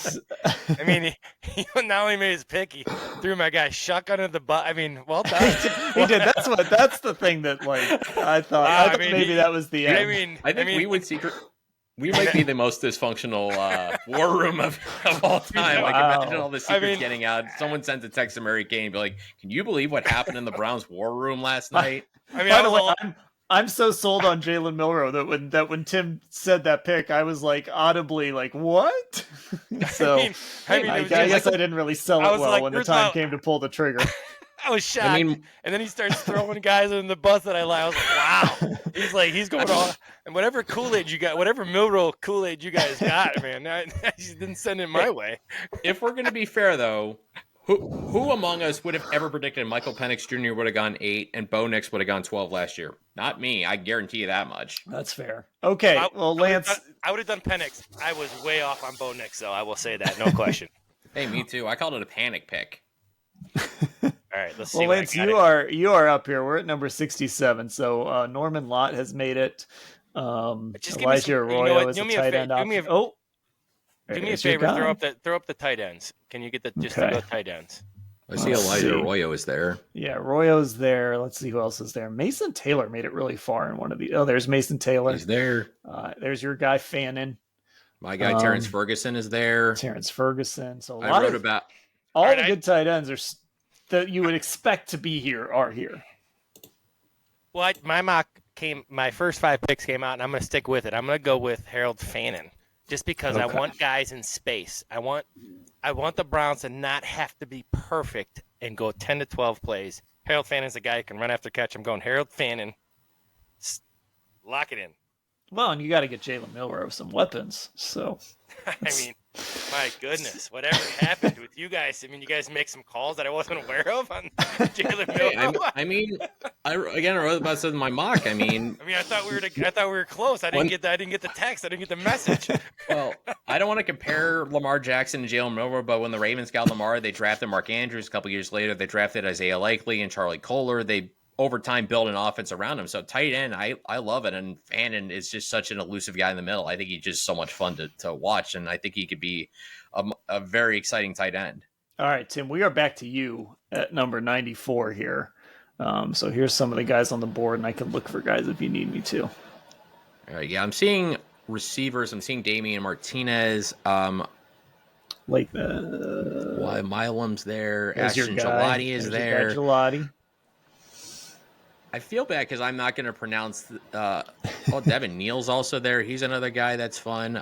I mean, he not only made his pick, he threw my guy Shuck under the butt. I mean, well done. He did. That's the thing that I thought maybe that was the end. I think we would we might be the most dysfunctional war room of all time. Like, imagine all the secrets getting out. Someone sent a text to Mary Kay and be like, "Can you believe what happened in the Browns war room last night?" By the way, I'm so sold on Jaylen Milroe that when Tim said that pick, I was like audibly like, "What?" So I guess I didn't really sell it well when the time came to pull the trigger. I was shocked. And then he starts throwing guys in the bus that I like. I was like, wow. He's going on. And whatever Kool-Aid you got, whatever Milroe Kool-Aid you guys got, man, I didn't send it my way. If we're going to be fair, though, who among us would have ever predicted Michael Penix Jr. would have gone 8 and Bo Nix would have gone 12 last year? Not me. I guarantee you that much. That's fair. Okay. Lance. I would have done Penix. I was way off on Bo Nix, though. I will say that. No question. Hey, me too. I called it a panic pick. All right, let's see. Well, Lance, you are up here. We're at number 67. So Norman Lott has made it. Elijah Arroyo is a tight end option. Do me a favor. Throw up the tight ends. Can you get the tight ends? I see Elijah Arroyo is there. Yeah, Arroyo's there. Let's see who else is there. Mason Taylor made it really far in one of the. Oh, there's Mason Taylor. He's there. There's your guy Fannin. My guy Terrence Ferguson is there. Terrence Ferguson. So I wrote about all the good tight ends that you would expect to be here are here. Well, my first 5 picks came out, and I'm going to stick with it. I'm going to go with Harold Fannin, just because I want guys in space. I want the Browns to not have to be perfect and go 10 to 12 plays. Harold Fannin's a guy who can run after catch. I'm going Harold Fannin. Lock it in. Well, and you got to get Jaylen Milroe some weapons. So, I mean, My goodness, whatever happened with you guys? I mean, you guys make some calls that I wasn't aware of on Jaylen Milroe. I wrote about this in my mock. I thought we were close. I didn't get the text. I didn't get the message. Well, I don't want to compare Lamar Jackson and Jaylen Milroe, but when the Ravens got Lamar, they drafted Mark Andrews. A couple years later, they drafted Isaiah Likely and Charlie Kohler. They over time build an offense around him. So tight end, I love it. And Fannin is just such an elusive guy in the middle. I think he's just so much fun to watch. And I think he could be a very exciting tight end. All right, Tim, we are back to you at number 94 here. So here's some of the guys on the board, and I can look for guys if you need me to. All right, yeah, I'm seeing receivers. I'm seeing Damian Martinez. Like the Milam's there. Ashton Gelati is there. Gelati. I feel bad because I'm not going to pronounce. Devin Neal's also there. He's another guy that's fun.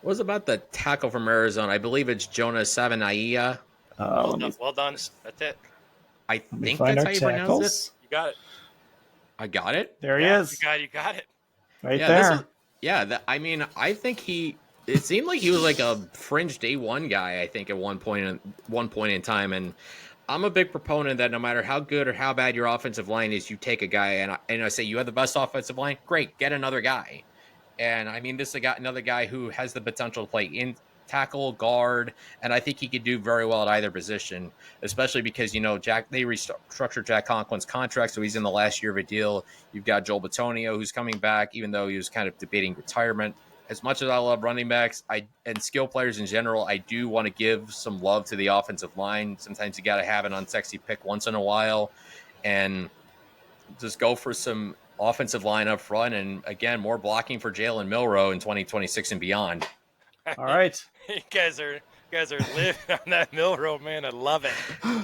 What was about the tackle from Arizona? I believe it's Jonas Savanaia. Well done. That's it. I think that's how you pronounce it. You got it. I got it. There he is. You got it. Right there. I think it seemed like he was like a fringe day one guy, I think, at one point in time. And I'm a big proponent that no matter how good or how bad your offensive line is, you take a guy and I say you have the best offensive line. Great, get another guy. And I mean, this is another guy who has the potential to play in tackle, guard, and I think he could do very well at either position, especially because, they restructured Jack Conklin's contract, so he's in the last year of a deal. You've got Joel Bitonio, who's coming back, even though he was kind of debating retirement. As much as I love running backs and skill players in general, I do want to give some love to the offensive line. Sometimes you got to have an unsexy pick once in a while and just go for some offensive line up front. And again, more blocking for Jaylen Milroe in 2026 and beyond. All right. You guys are living on that Milroe, man. I love it.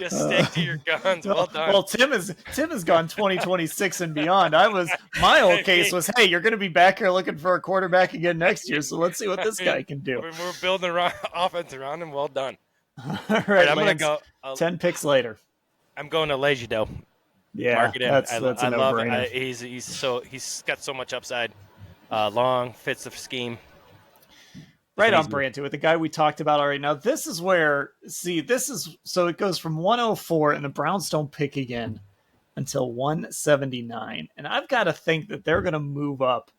Just stick to your guns. Well done. Well, Tim has gone 2026 and beyond. My whole case was, hey, you're going to be back here looking for a quarterback again next year, so let's see what this guy can do. We're building an offense around him. Well done. All right, I'm going to go 10 picks later. I'm going to Legido. Yeah, Mark it in. that's I a love no-brainer. it. He's got so much upside. Long, fits the scheme. Right on brand too, with the guy we talked about already. Now, this is where, so it goes from 104 and the Browns don't pick again until 179. And I've got to think that they're going to move up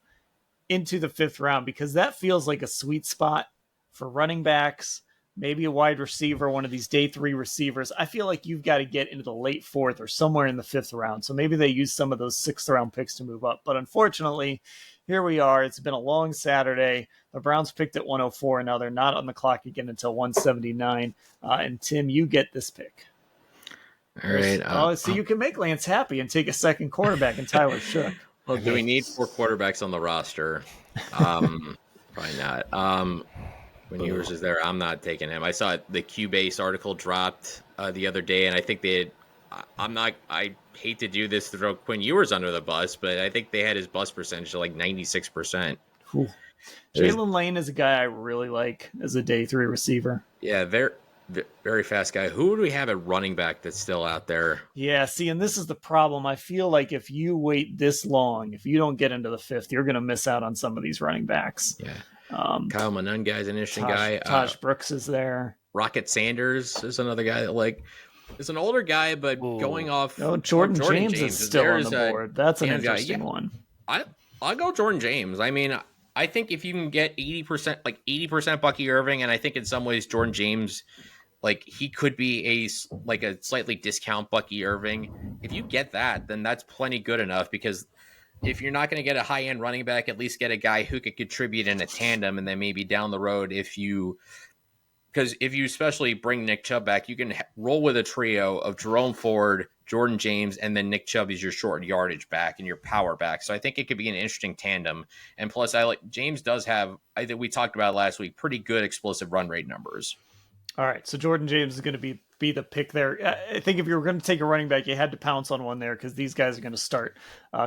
into the 5th round because that feels like a sweet spot for running backs, maybe a wide receiver, one of these day 3 receivers. I feel like you've got to get into the late 4th or somewhere in the 5th round. So maybe they use some of those 6th round picks to move up. But unfortunately, here we are. It's been a long Saturday. The Browns picked at 104, and now they're not on the clock again until 179. And Tim, you get this pick. All right. So you can make Lance happy and take a second quarterback in Tyler Shook. Well, do we need 4 quarterbacks on the roster? Probably not. When Ewers is there, I'm not taking him. I saw the Q-Base article dropped the other day, and I think I hate to do this to throw Quinn Ewers under the bus, but I think they had his bust percentage to like 96%. Jalen Lane is a guy I really like as a day 3 receiver. Yeah, very, very fast guy. Who do we have at running back that's still out there? Yeah, see, and this is the problem. I feel like if you wait this long, if you don't get into the 5th, you're going to miss out on some of these running backs. Yeah. Kyle Manun is an interesting guy. Taj Brooks is there. Rocket Sanders is another guy that is an older guy, but going off. No, Jordan James is still on the board. That's an interesting one. I'll go Jordan James. I mean, I think if you can get 80% Bucky Irving, and I think in some ways Jordan James, he could be a slightly discount Bucky Irving. If you get that, then that's plenty good enough because if you're not going to get a high-end running back, at least get a guy who could contribute in a tandem, and then maybe down the road because if you especially bring Nick Chubb back, you can roll with a trio of Jerome Ford, Jordan James, and then Nick Chubb is your short yardage back and your power back. So I think it could be an interesting tandem. And plus, James does have, I think we talked about last week, pretty good explosive run rate numbers. All right, so Jordan James is going to be the pick there. I think if you were going to take a running back, you had to pounce on one there because these guys are going to start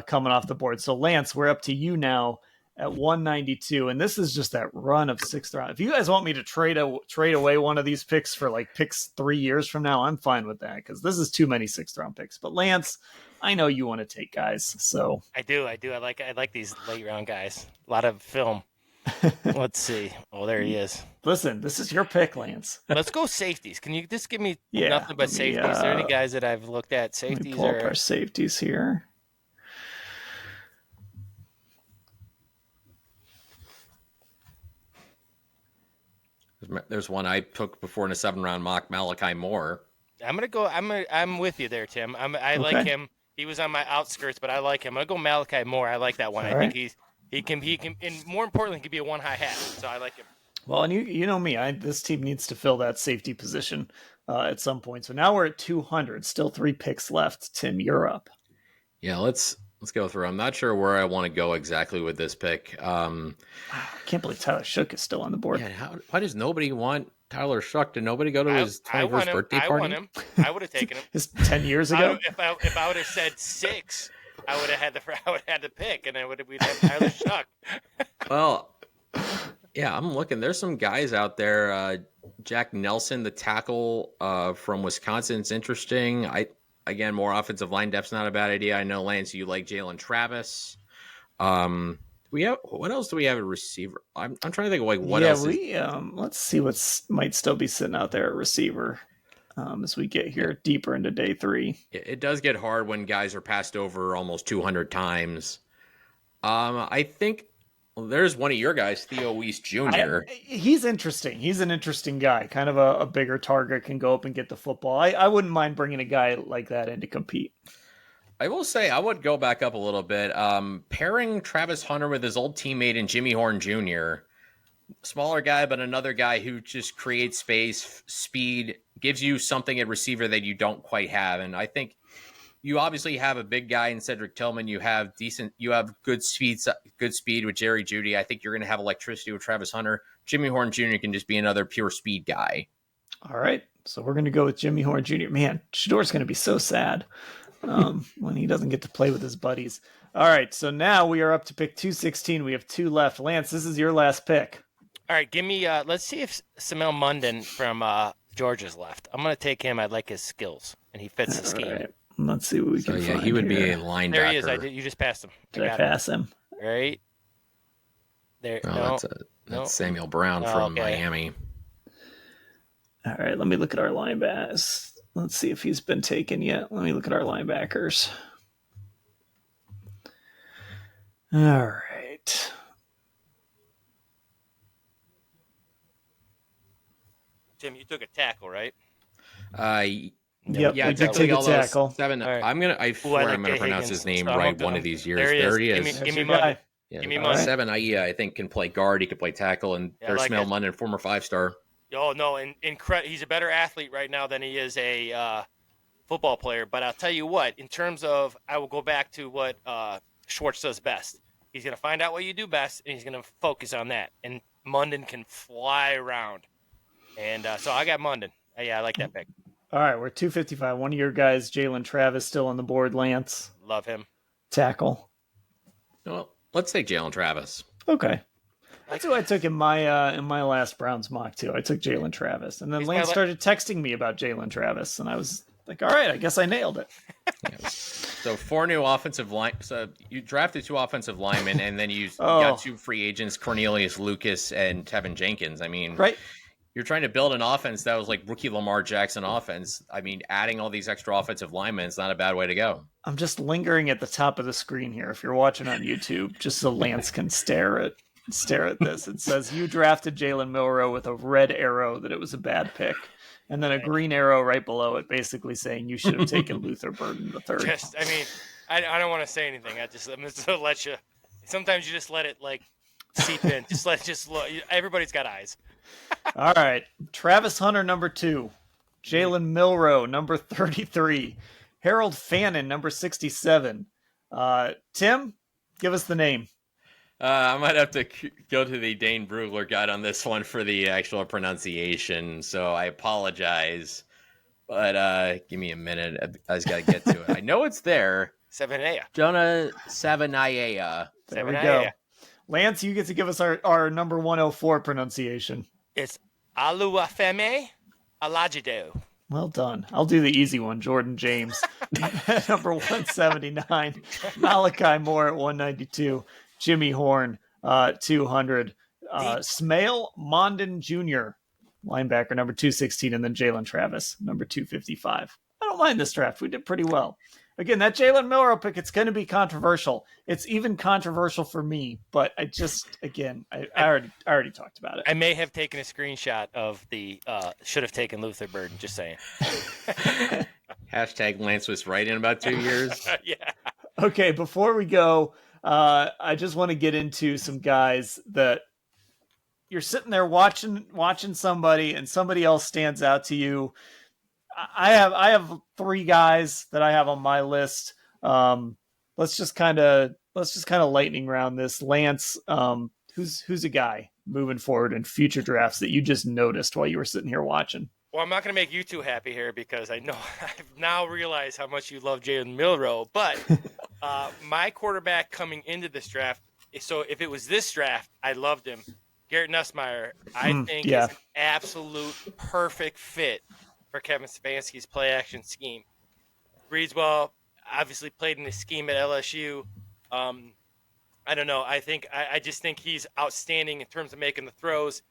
coming off the board. So Lance, we're up to you now at 192, and this is just that run of 6th round. If you guys want me to trade away one of these picks for picks 3 years from now, I'm fine with that because this is too many 6th round picks. But Lance, I know you want to take guys, so I do. I like these late round guys. A lot of film. Let's see. Oh, there he is. Listen, this is your pick, Lance. Let's go safeties. Can you just give me Yeah, nothing but safeties? Are there any guys that I've looked at? Let Safeties me pull up our safeties here. There's one I took before in a 7-round mock, Malachi Moore. I'm gonna go. I'm with you there, Tim. I like him. He was on my outskirts, but I like him. I'm gonna go Malachi Moore. I like that one. I think he can, and more importantly, he can be a one high hat. So I like him. Well, and you know me, this team needs to fill that safety position at some point. So now we're at 200. Still 3 picks left. Tim, you're up. Yeah, let's go through. I'm not sure where I want to go exactly with this pick. I can't believe Tyler Shook is still on the board. Yeah, why does nobody want Tyler Shook? Did nobody go to his 21st birthday party? I want him. I would have taken him. His 10 years ago? If I would have said 6, I would have had the pick, and we'd have Tyler Shook. Well, yeah, I'm looking. There's some guys out there. Jack Nelson, the tackle from Wisconsin, is interesting. Again, more offensive line depth's not a bad idea. I know, Lance, you like Jalen Travis. What else do we have at receiver? I'm trying to think of what else. Let's see what might still be sitting out there at receiver as we get here deeper into day 3. It does get hard when guys are passed over almost 200 times. I think there's one of your guys, Theo Weiss Jr. He's interesting. He's an interesting guy. Kind of a bigger target, can go up and get the football. I wouldn't mind bringing a guy like that in to compete. I will say I would go back up a little bit. Pairing Travis Hunter with his old teammate and Jimmy Horn Jr., smaller guy, but another guy who just creates space, speed, gives you something at receiver that you don't quite have. And I think you obviously have a big guy in Cedric Tillman. You have good speed with Jerry Jeudy. I think you're going to have electricity with Travis Hunter. Jimmy Horn Jr. can just be another pure speed guy. All right. So we're going to go with Jimmy Horn Jr. Man, Shador's going to be so sad when he doesn't get to play with his buddies. All right. So now we are up to pick 216. We have 2 left. Lance, this is your last pick. All right. Give me, let's see if Samel Munden from Georgia's left. I'm going to take him. I like his skills, and he fits the scheme. Right. Let's see what we can find. He would here. be a linebacker. There he is. You just passed him. Did I pass him? Right there. No, that's Samuel Brown from Miami. All right, let me look at our linebackers. Let's see if he's been taken yet. Let me look at our linebackers. All right. Tim, you took a tackle, right? Yep, yeah, we did take a tackle. 7. Right. I swear I'm gonna pronounce his name right one of these years. There he is. Give me Munden. Yeah, Give me Munden. 7. I think can play guard. He could play tackle, and there's Samel Munden, former 5-star. Oh no, and he's a better athlete right now than he is a football player. But I'll tell you what, in terms of, I will go back to what Schwartz does best. He's going to find out what you do best, and he's going to focus on that. And Munden can fly around. And so I got Munden. Yeah, I like that pick. All right, we're 255. One of your guys, Jalen Travis, still on the board. Lance. Love him. Tackle. Well, let's take Jalen Travis. Okay. That's who I took in my last Browns mock too. I took Jalen Travis, and then Lance started texting me about Jalen Travis, and I was like, "All right, I guess I nailed it." Yeah. So 4 new offensive line. So you drafted 2 offensive linemen, and then you got 2 free agents: Cornelius Lucas and Tevin Jenkins. I mean, right? You're trying to build an offense that was like rookie Lamar Jackson offense. I mean, adding all these extra offensive linemen is not a bad way to go. I'm just lingering at the top of the screen here. If you're watching on YouTube, just so Lance can stare at this. It says you drafted Jaylen Milroe with a red arrow that it was a bad pick, and then a green arrow right below it, basically saying you should have taken Luther Burden III. I don't want to say anything. I'm just gonna let you. Sometimes you just let it like seep in. Just look. Everybody's got eyes. All right, Travis Hunter number 2, Jaylen Milroe number 33, Harold Fannin number 67. Tim, give us the name. I might have to go to the Dane Brugler guide on this one for the actual pronunciation, so I apologize. But give me a minute. I just got to get to it. I know it's there. Savanaya. Jonah Savanaya. There we go. Lance, you get to give us our number 104 pronunciation. It's Oluwafemi Olajido. Well done. I'll do the easy one, Jordan James. Number 179. Malachi Moore at 192. Jimmy Horn, 200. Smail Mondin Jr., linebacker, number 216, and then Jalen Travis, number 255. I don't mind this draft. We did pretty well. Again, that Jaylen Milroe pick, it's going to be controversial. It's even controversial for me, but I already talked about it. I may have taken a screenshot of the should have taken Luther Burden, just saying. Hashtag Lance was right in about 2 years. Yeah. Okay, before we go, I just want to get into some guys that you're sitting there watching somebody and somebody else stands out to you. I have 3 guys that I have on my list. Let's just kind of lightning round this. Lance, who's a guy moving forward in future drafts that you just noticed while you were sitting here watching? Well, I'm not going to make you too happy here because I know I've now realized how much you love Jaylen Milroe. But my quarterback coming into this draft, so if it was this draft, I loved him. Garrett Nussmeier, I think, is an absolute perfect fit for Kevin Stefanski's play action scheme. Reads well, obviously played in the scheme at LSU. I don't know. I just think he's outstanding in terms of making the throws.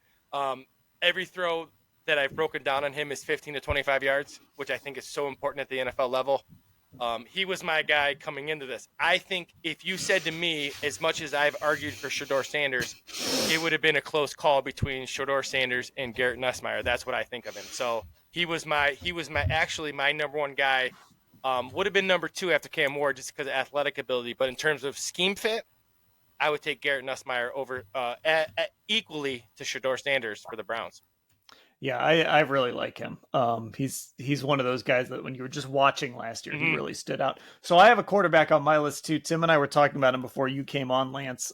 Every throw that I've broken down on him is 15 to 25 yards, which I think is so important at the NFL level. He was my guy coming into this. I think if you said to me, as much as I've argued for Shedeur Sanders, it would have been a close call between Shedeur Sanders and Garrett Nussmeier. That's what I think of him. So he was my number 1 guy. Would have been number 2 after Cam Ward just because of athletic ability. But in terms of scheme fit, I would take Garrett Nussmeier over equally to Shedeur Sanders for the Browns. Yeah, I really like him. He's one of those guys that when you were just watching last year, he really stood out. So I have a quarterback on my list too. Tim and I were talking about him before you came on, Lance.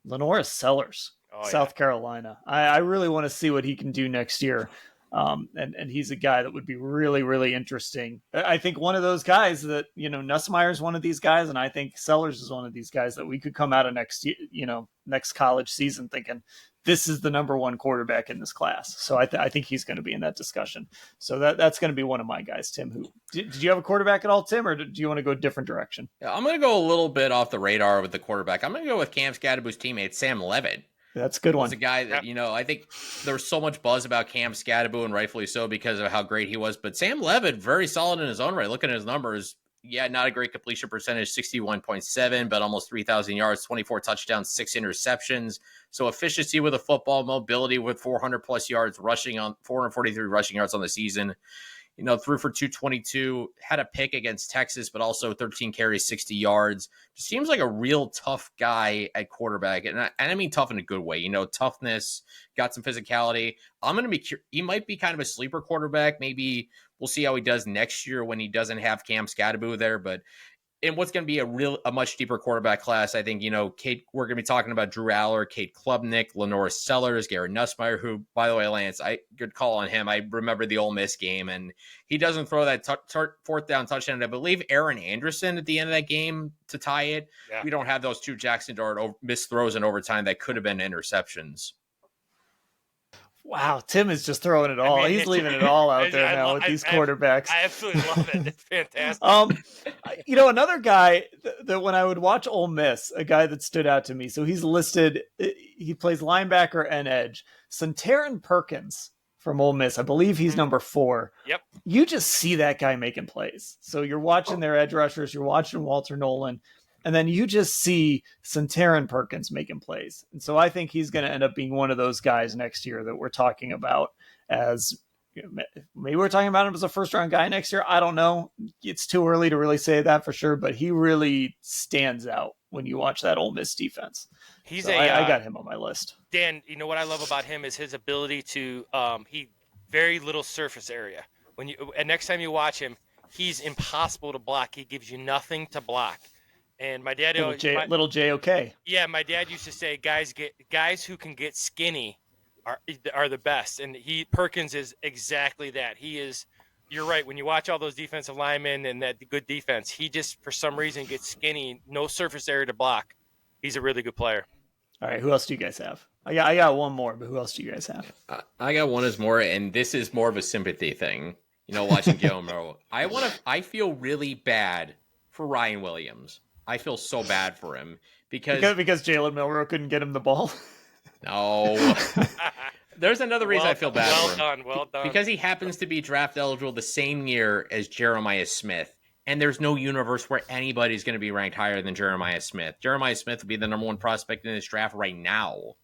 Lenora Sellers, South Carolina. I really want to see what he can do next year. And he's a guy that would be really, really interesting. I think one of those guys that, Nussmeier is one of these guys, and I think Sellers is one of these guys that we could come out of next college season thinking this is the number 1 quarterback in this class. So I think he's going to be in that discussion. So that's going to be one of my guys. Tim, who did you have a quarterback at all, Tim, or do you want to go a different direction? Yeah, I'm going to go a little bit off the radar with the quarterback. I'm going to go with Cam Scadaboo's teammate, Sam Levitt. That's a good one. He's a guy that, I think there's so much buzz about Cam Scadaboo, and rightfully so because of how great he was. But Sam Levitt, very solid in his own right. Looking at his numbers, not a great completion percentage, 61.7, but almost 3,000 yards, 24 touchdowns, 6 interceptions. So efficiency with the football, mobility with 400-plus yards rushing on 443 rushing yards on the season. Threw for 222, had a pick against Texas, but also 13 carries, 60 yards. Just seems like a real tough guy at quarterback. And I mean tough in a good way. Toughness, got some physicality. He might be kind of a sleeper quarterback. Maybe we'll see how he does next year when he doesn't have Cam Scadaboo there. But in what's going to be a much deeper quarterback class, I think, Kate, we're going to be talking about Drew Aller, Kate Klubnik, Lenora Sellers, Garrett Nussmeier, who, by the way, Lance, good call on him. I remember the Ole Miss game, and he doesn't throw that 4th down touchdown. I believe Aaron Anderson at the end of that game to tie it. Yeah. We don't have those 2 Jackson Dart missed throws in overtime that could have been interceptions. Wow, Tim is just throwing it all. He's leaving it all out there now with these quarterbacks. I absolutely love it. It's fantastic. Another guy that when I would watch Ole Miss, a guy that stood out to me. So he's listed. He plays linebacker and edge. Santarin Perkins from Ole Miss. I believe he's number 4. Yep. You just see that guy making plays. So you're watching their edge rushers. You're watching Walter Nolan. And then you just see Santarin Perkins making plays. And so I think he's going to end up being one of those guys next year that we're talking about as maybe we're talking about him as a 1st-round guy next year. I don't know. It's too early to really say that for sure, but he really stands out when you watch that Ole Miss defense. I got him on my list. Dan, what I love about him is his ability to very little surface area. And next time you watch him, he's impossible to block. He gives you nothing to block. And my dad, little JOK. Yeah, my dad used to say, guys who can get skinny are the best, and Perkins is exactly that. He is. You're right. When you watch all those defensive linemen and that good defense, he just for some reason gets skinny, no surface area to block. He's a really good player. All right, who else do you guys have? I got one more, but who else do you guys have? I got one as more, and this is more of a sympathy thing. Watching Jaylen Milroe, I feel really bad for Ryan Williams. I feel so bad for him because Jaylen Milroe couldn't get him the ball. No. There's another reason I feel bad for him. Well done. Because he happens to be draft eligible the same year as Jeremiah Smith. And there's no universe where anybody's going to be ranked higher than Jeremiah Smith. Jeremiah Smith would be the number one prospect in this draft right now.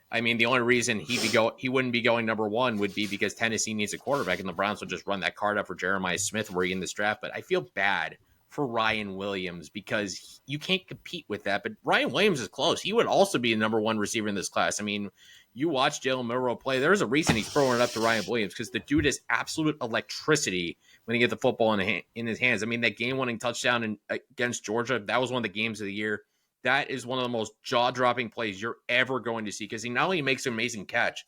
I mean, the only reason he wouldn't be going number one would be because Tennessee needs a quarterback, and the Browns will just run that card up for Jeremiah Smith were he in this draft. But I feel bad for Ryan Williams because you can't compete with that. But Ryan Williams is close. He would also be the number one receiver in this class. I mean, you watch Jaylen Milroe play. There's a reason he's throwing it up to Ryan Williams because the dude is absolute electricity when he gets the football in his hands. I mean, that game-winning touchdown against Georgia, that was one of the games of the year. That is one of the most jaw-dropping plays you're ever going to see because he not only makes an amazing catch,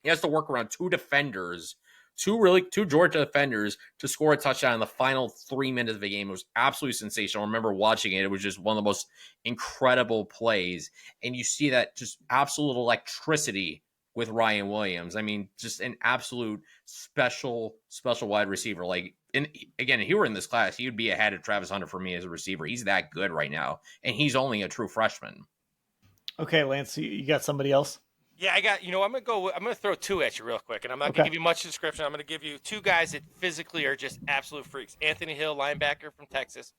he has to work around two Georgia defenders to score a touchdown in the final 3 minutes of the game. It was absolutely sensational. I remember watching it. It was just one of the most incredible plays. And you see that just absolute electricity with Ryan Williams. I mean, just an absolute special wide receiver. Like, and again, if he were in this class, he would be ahead of Travis Hunter for me as a receiver. He's that good right now. And he's only a true freshman. Okay, Lance, you got somebody else? Yeah, I got, I'm going to throw two at you real quick, and I'm not going to give you much description. I'm going to give you two guys that physically are just absolute freaks. Anthony Hill, linebacker from Texas.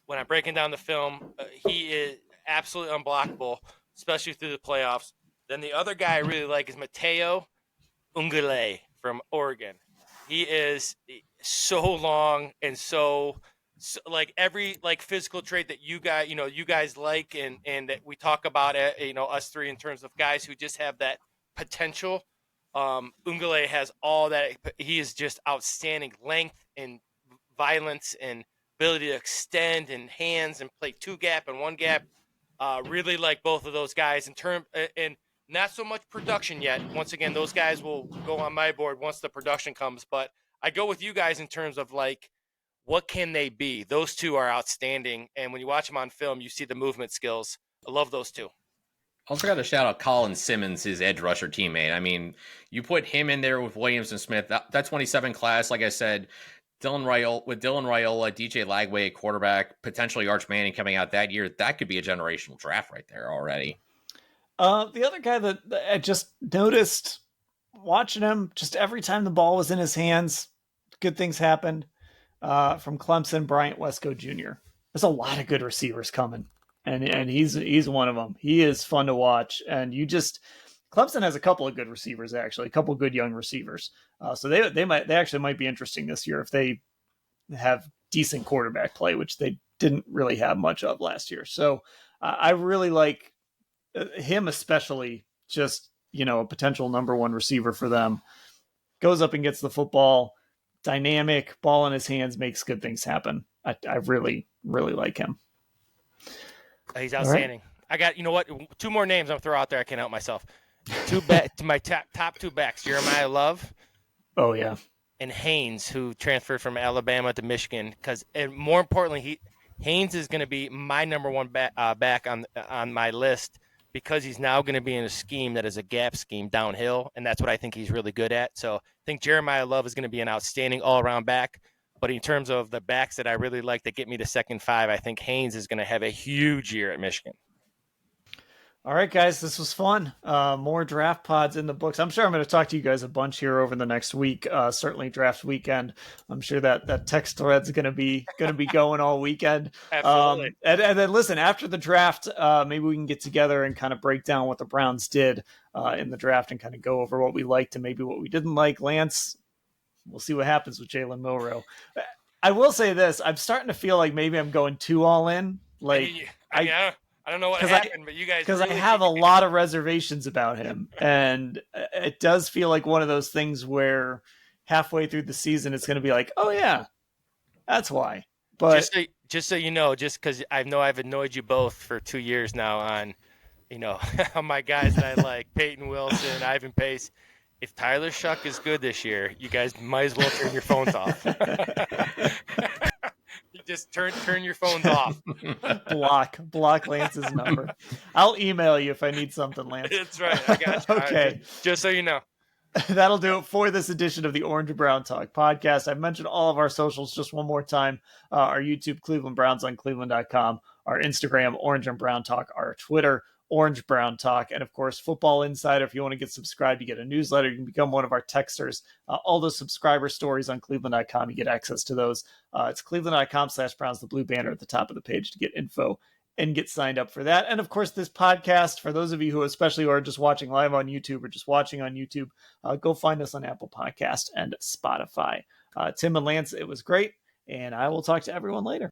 When I'm breaking down the film, he is absolutely unblockable, especially through the playoffs. Then the other guy I really like is Mateo Ungale from Oregon. He is so long and so like every like physical trait that you guys like and that we talk about it, us three in terms of guys who just have that potential. Ungale has all that. He is just outstanding length and violence and ability to extend and hands and play two gap and one gap. Really like both of those guys and not so much production yet. Once again, those guys will go on my board once the production comes, but I go with you guys in terms of like, what can they be? Those two are outstanding. And when you watch them on film, you see the movement skills. I love those two. Also got to shout out Colin Simmons, his edge rusher teammate. I mean, you put him in there with Williams and Smith. That 27 class, like I said, Dylan Raiola, DJ Lagway, quarterback, potentially Arch Manning coming out that year. That could be a generational draft right there already. The other guy that I just noticed watching him, just every time the ball was in his hands, good things happened. From Clemson, Bryant Wesco Jr. There's a lot of good receivers coming, and he's one of them. He is fun to watch, and Clemson has a couple of good receivers actually, a couple of good young receivers. So they actually might be interesting this year if they have decent quarterback play, which they didn't really have much of last year. So I really like him, especially just a potential number one receiver for them. Goes up and gets the football. Dynamic, ball in his hands, makes good things happen. I really, really like him. He's outstanding. Right. I got, what? Two more names I'm throw out there. I can't help myself. My top two backs, Jeremiah Love. Oh, yeah. And Haynes, who transferred from Alabama to Michigan. And more importantly, Haynes is going to be my number one back on my list because he's now going to be in a scheme that is a gap scheme downhill, and that's what I think he's really good at. So I think Jeremiah Love is going to be an outstanding all-around back. But in terms of the backs that I really like that get me to second five, I think Haynes is going to have a huge year at Michigan. All right, guys, this was fun. More draft pods in the books. I'm sure I'm going to talk to you guys a bunch here over the next week. Certainly draft weekend. I'm sure that text thread's going to be going all weekend. Absolutely. And then listen, after the draft, maybe we can get together and kind of break down what the Browns did in the draft and kind of go over what we liked and maybe what we didn't like. Lance, we'll see what happens with Jaylen Milroe. I will say this: I'm starting to feel like maybe I'm going too all in. I don't know what happened, but you guys... Because I have a lot of reservations about him. And it does feel like one of those things where halfway through the season, it's going to be like, oh, yeah, that's why. But just so you know, just because I know I've annoyed you both for 2 years now on, on my guys that I like, Peyton Wilson, Ivan Pace. If Tyler Shuck is good this year, you guys might as well turn your phones off. Just turn your phones off. Block Lance's number. I'll email you if I need something, Lance. That's right. I got you. Okay. Just so you know. That'll do it for this edition of the Orange and Brown Talk podcast. I've mentioned all of our socials just one more time. Our YouTube, Cleveland Browns on cleveland.com. Our Instagram, Orange and Brown Talk. Our Twitter, Orange Brown Talk. And of course, Football Insider. If you want to get subscribed, you get a newsletter. You can become one of our texters. All those subscriber stories on cleveland.com, you get access to those. It's cleveland.com/Browns, the blue banner at the top of the page to get info and get signed up for that. And of course, this podcast, for those of you who especially are just watching live on YouTube or just watching on YouTube, go find us on Apple Podcast and Spotify. Tim and Lance, it was great. And I will talk to everyone later.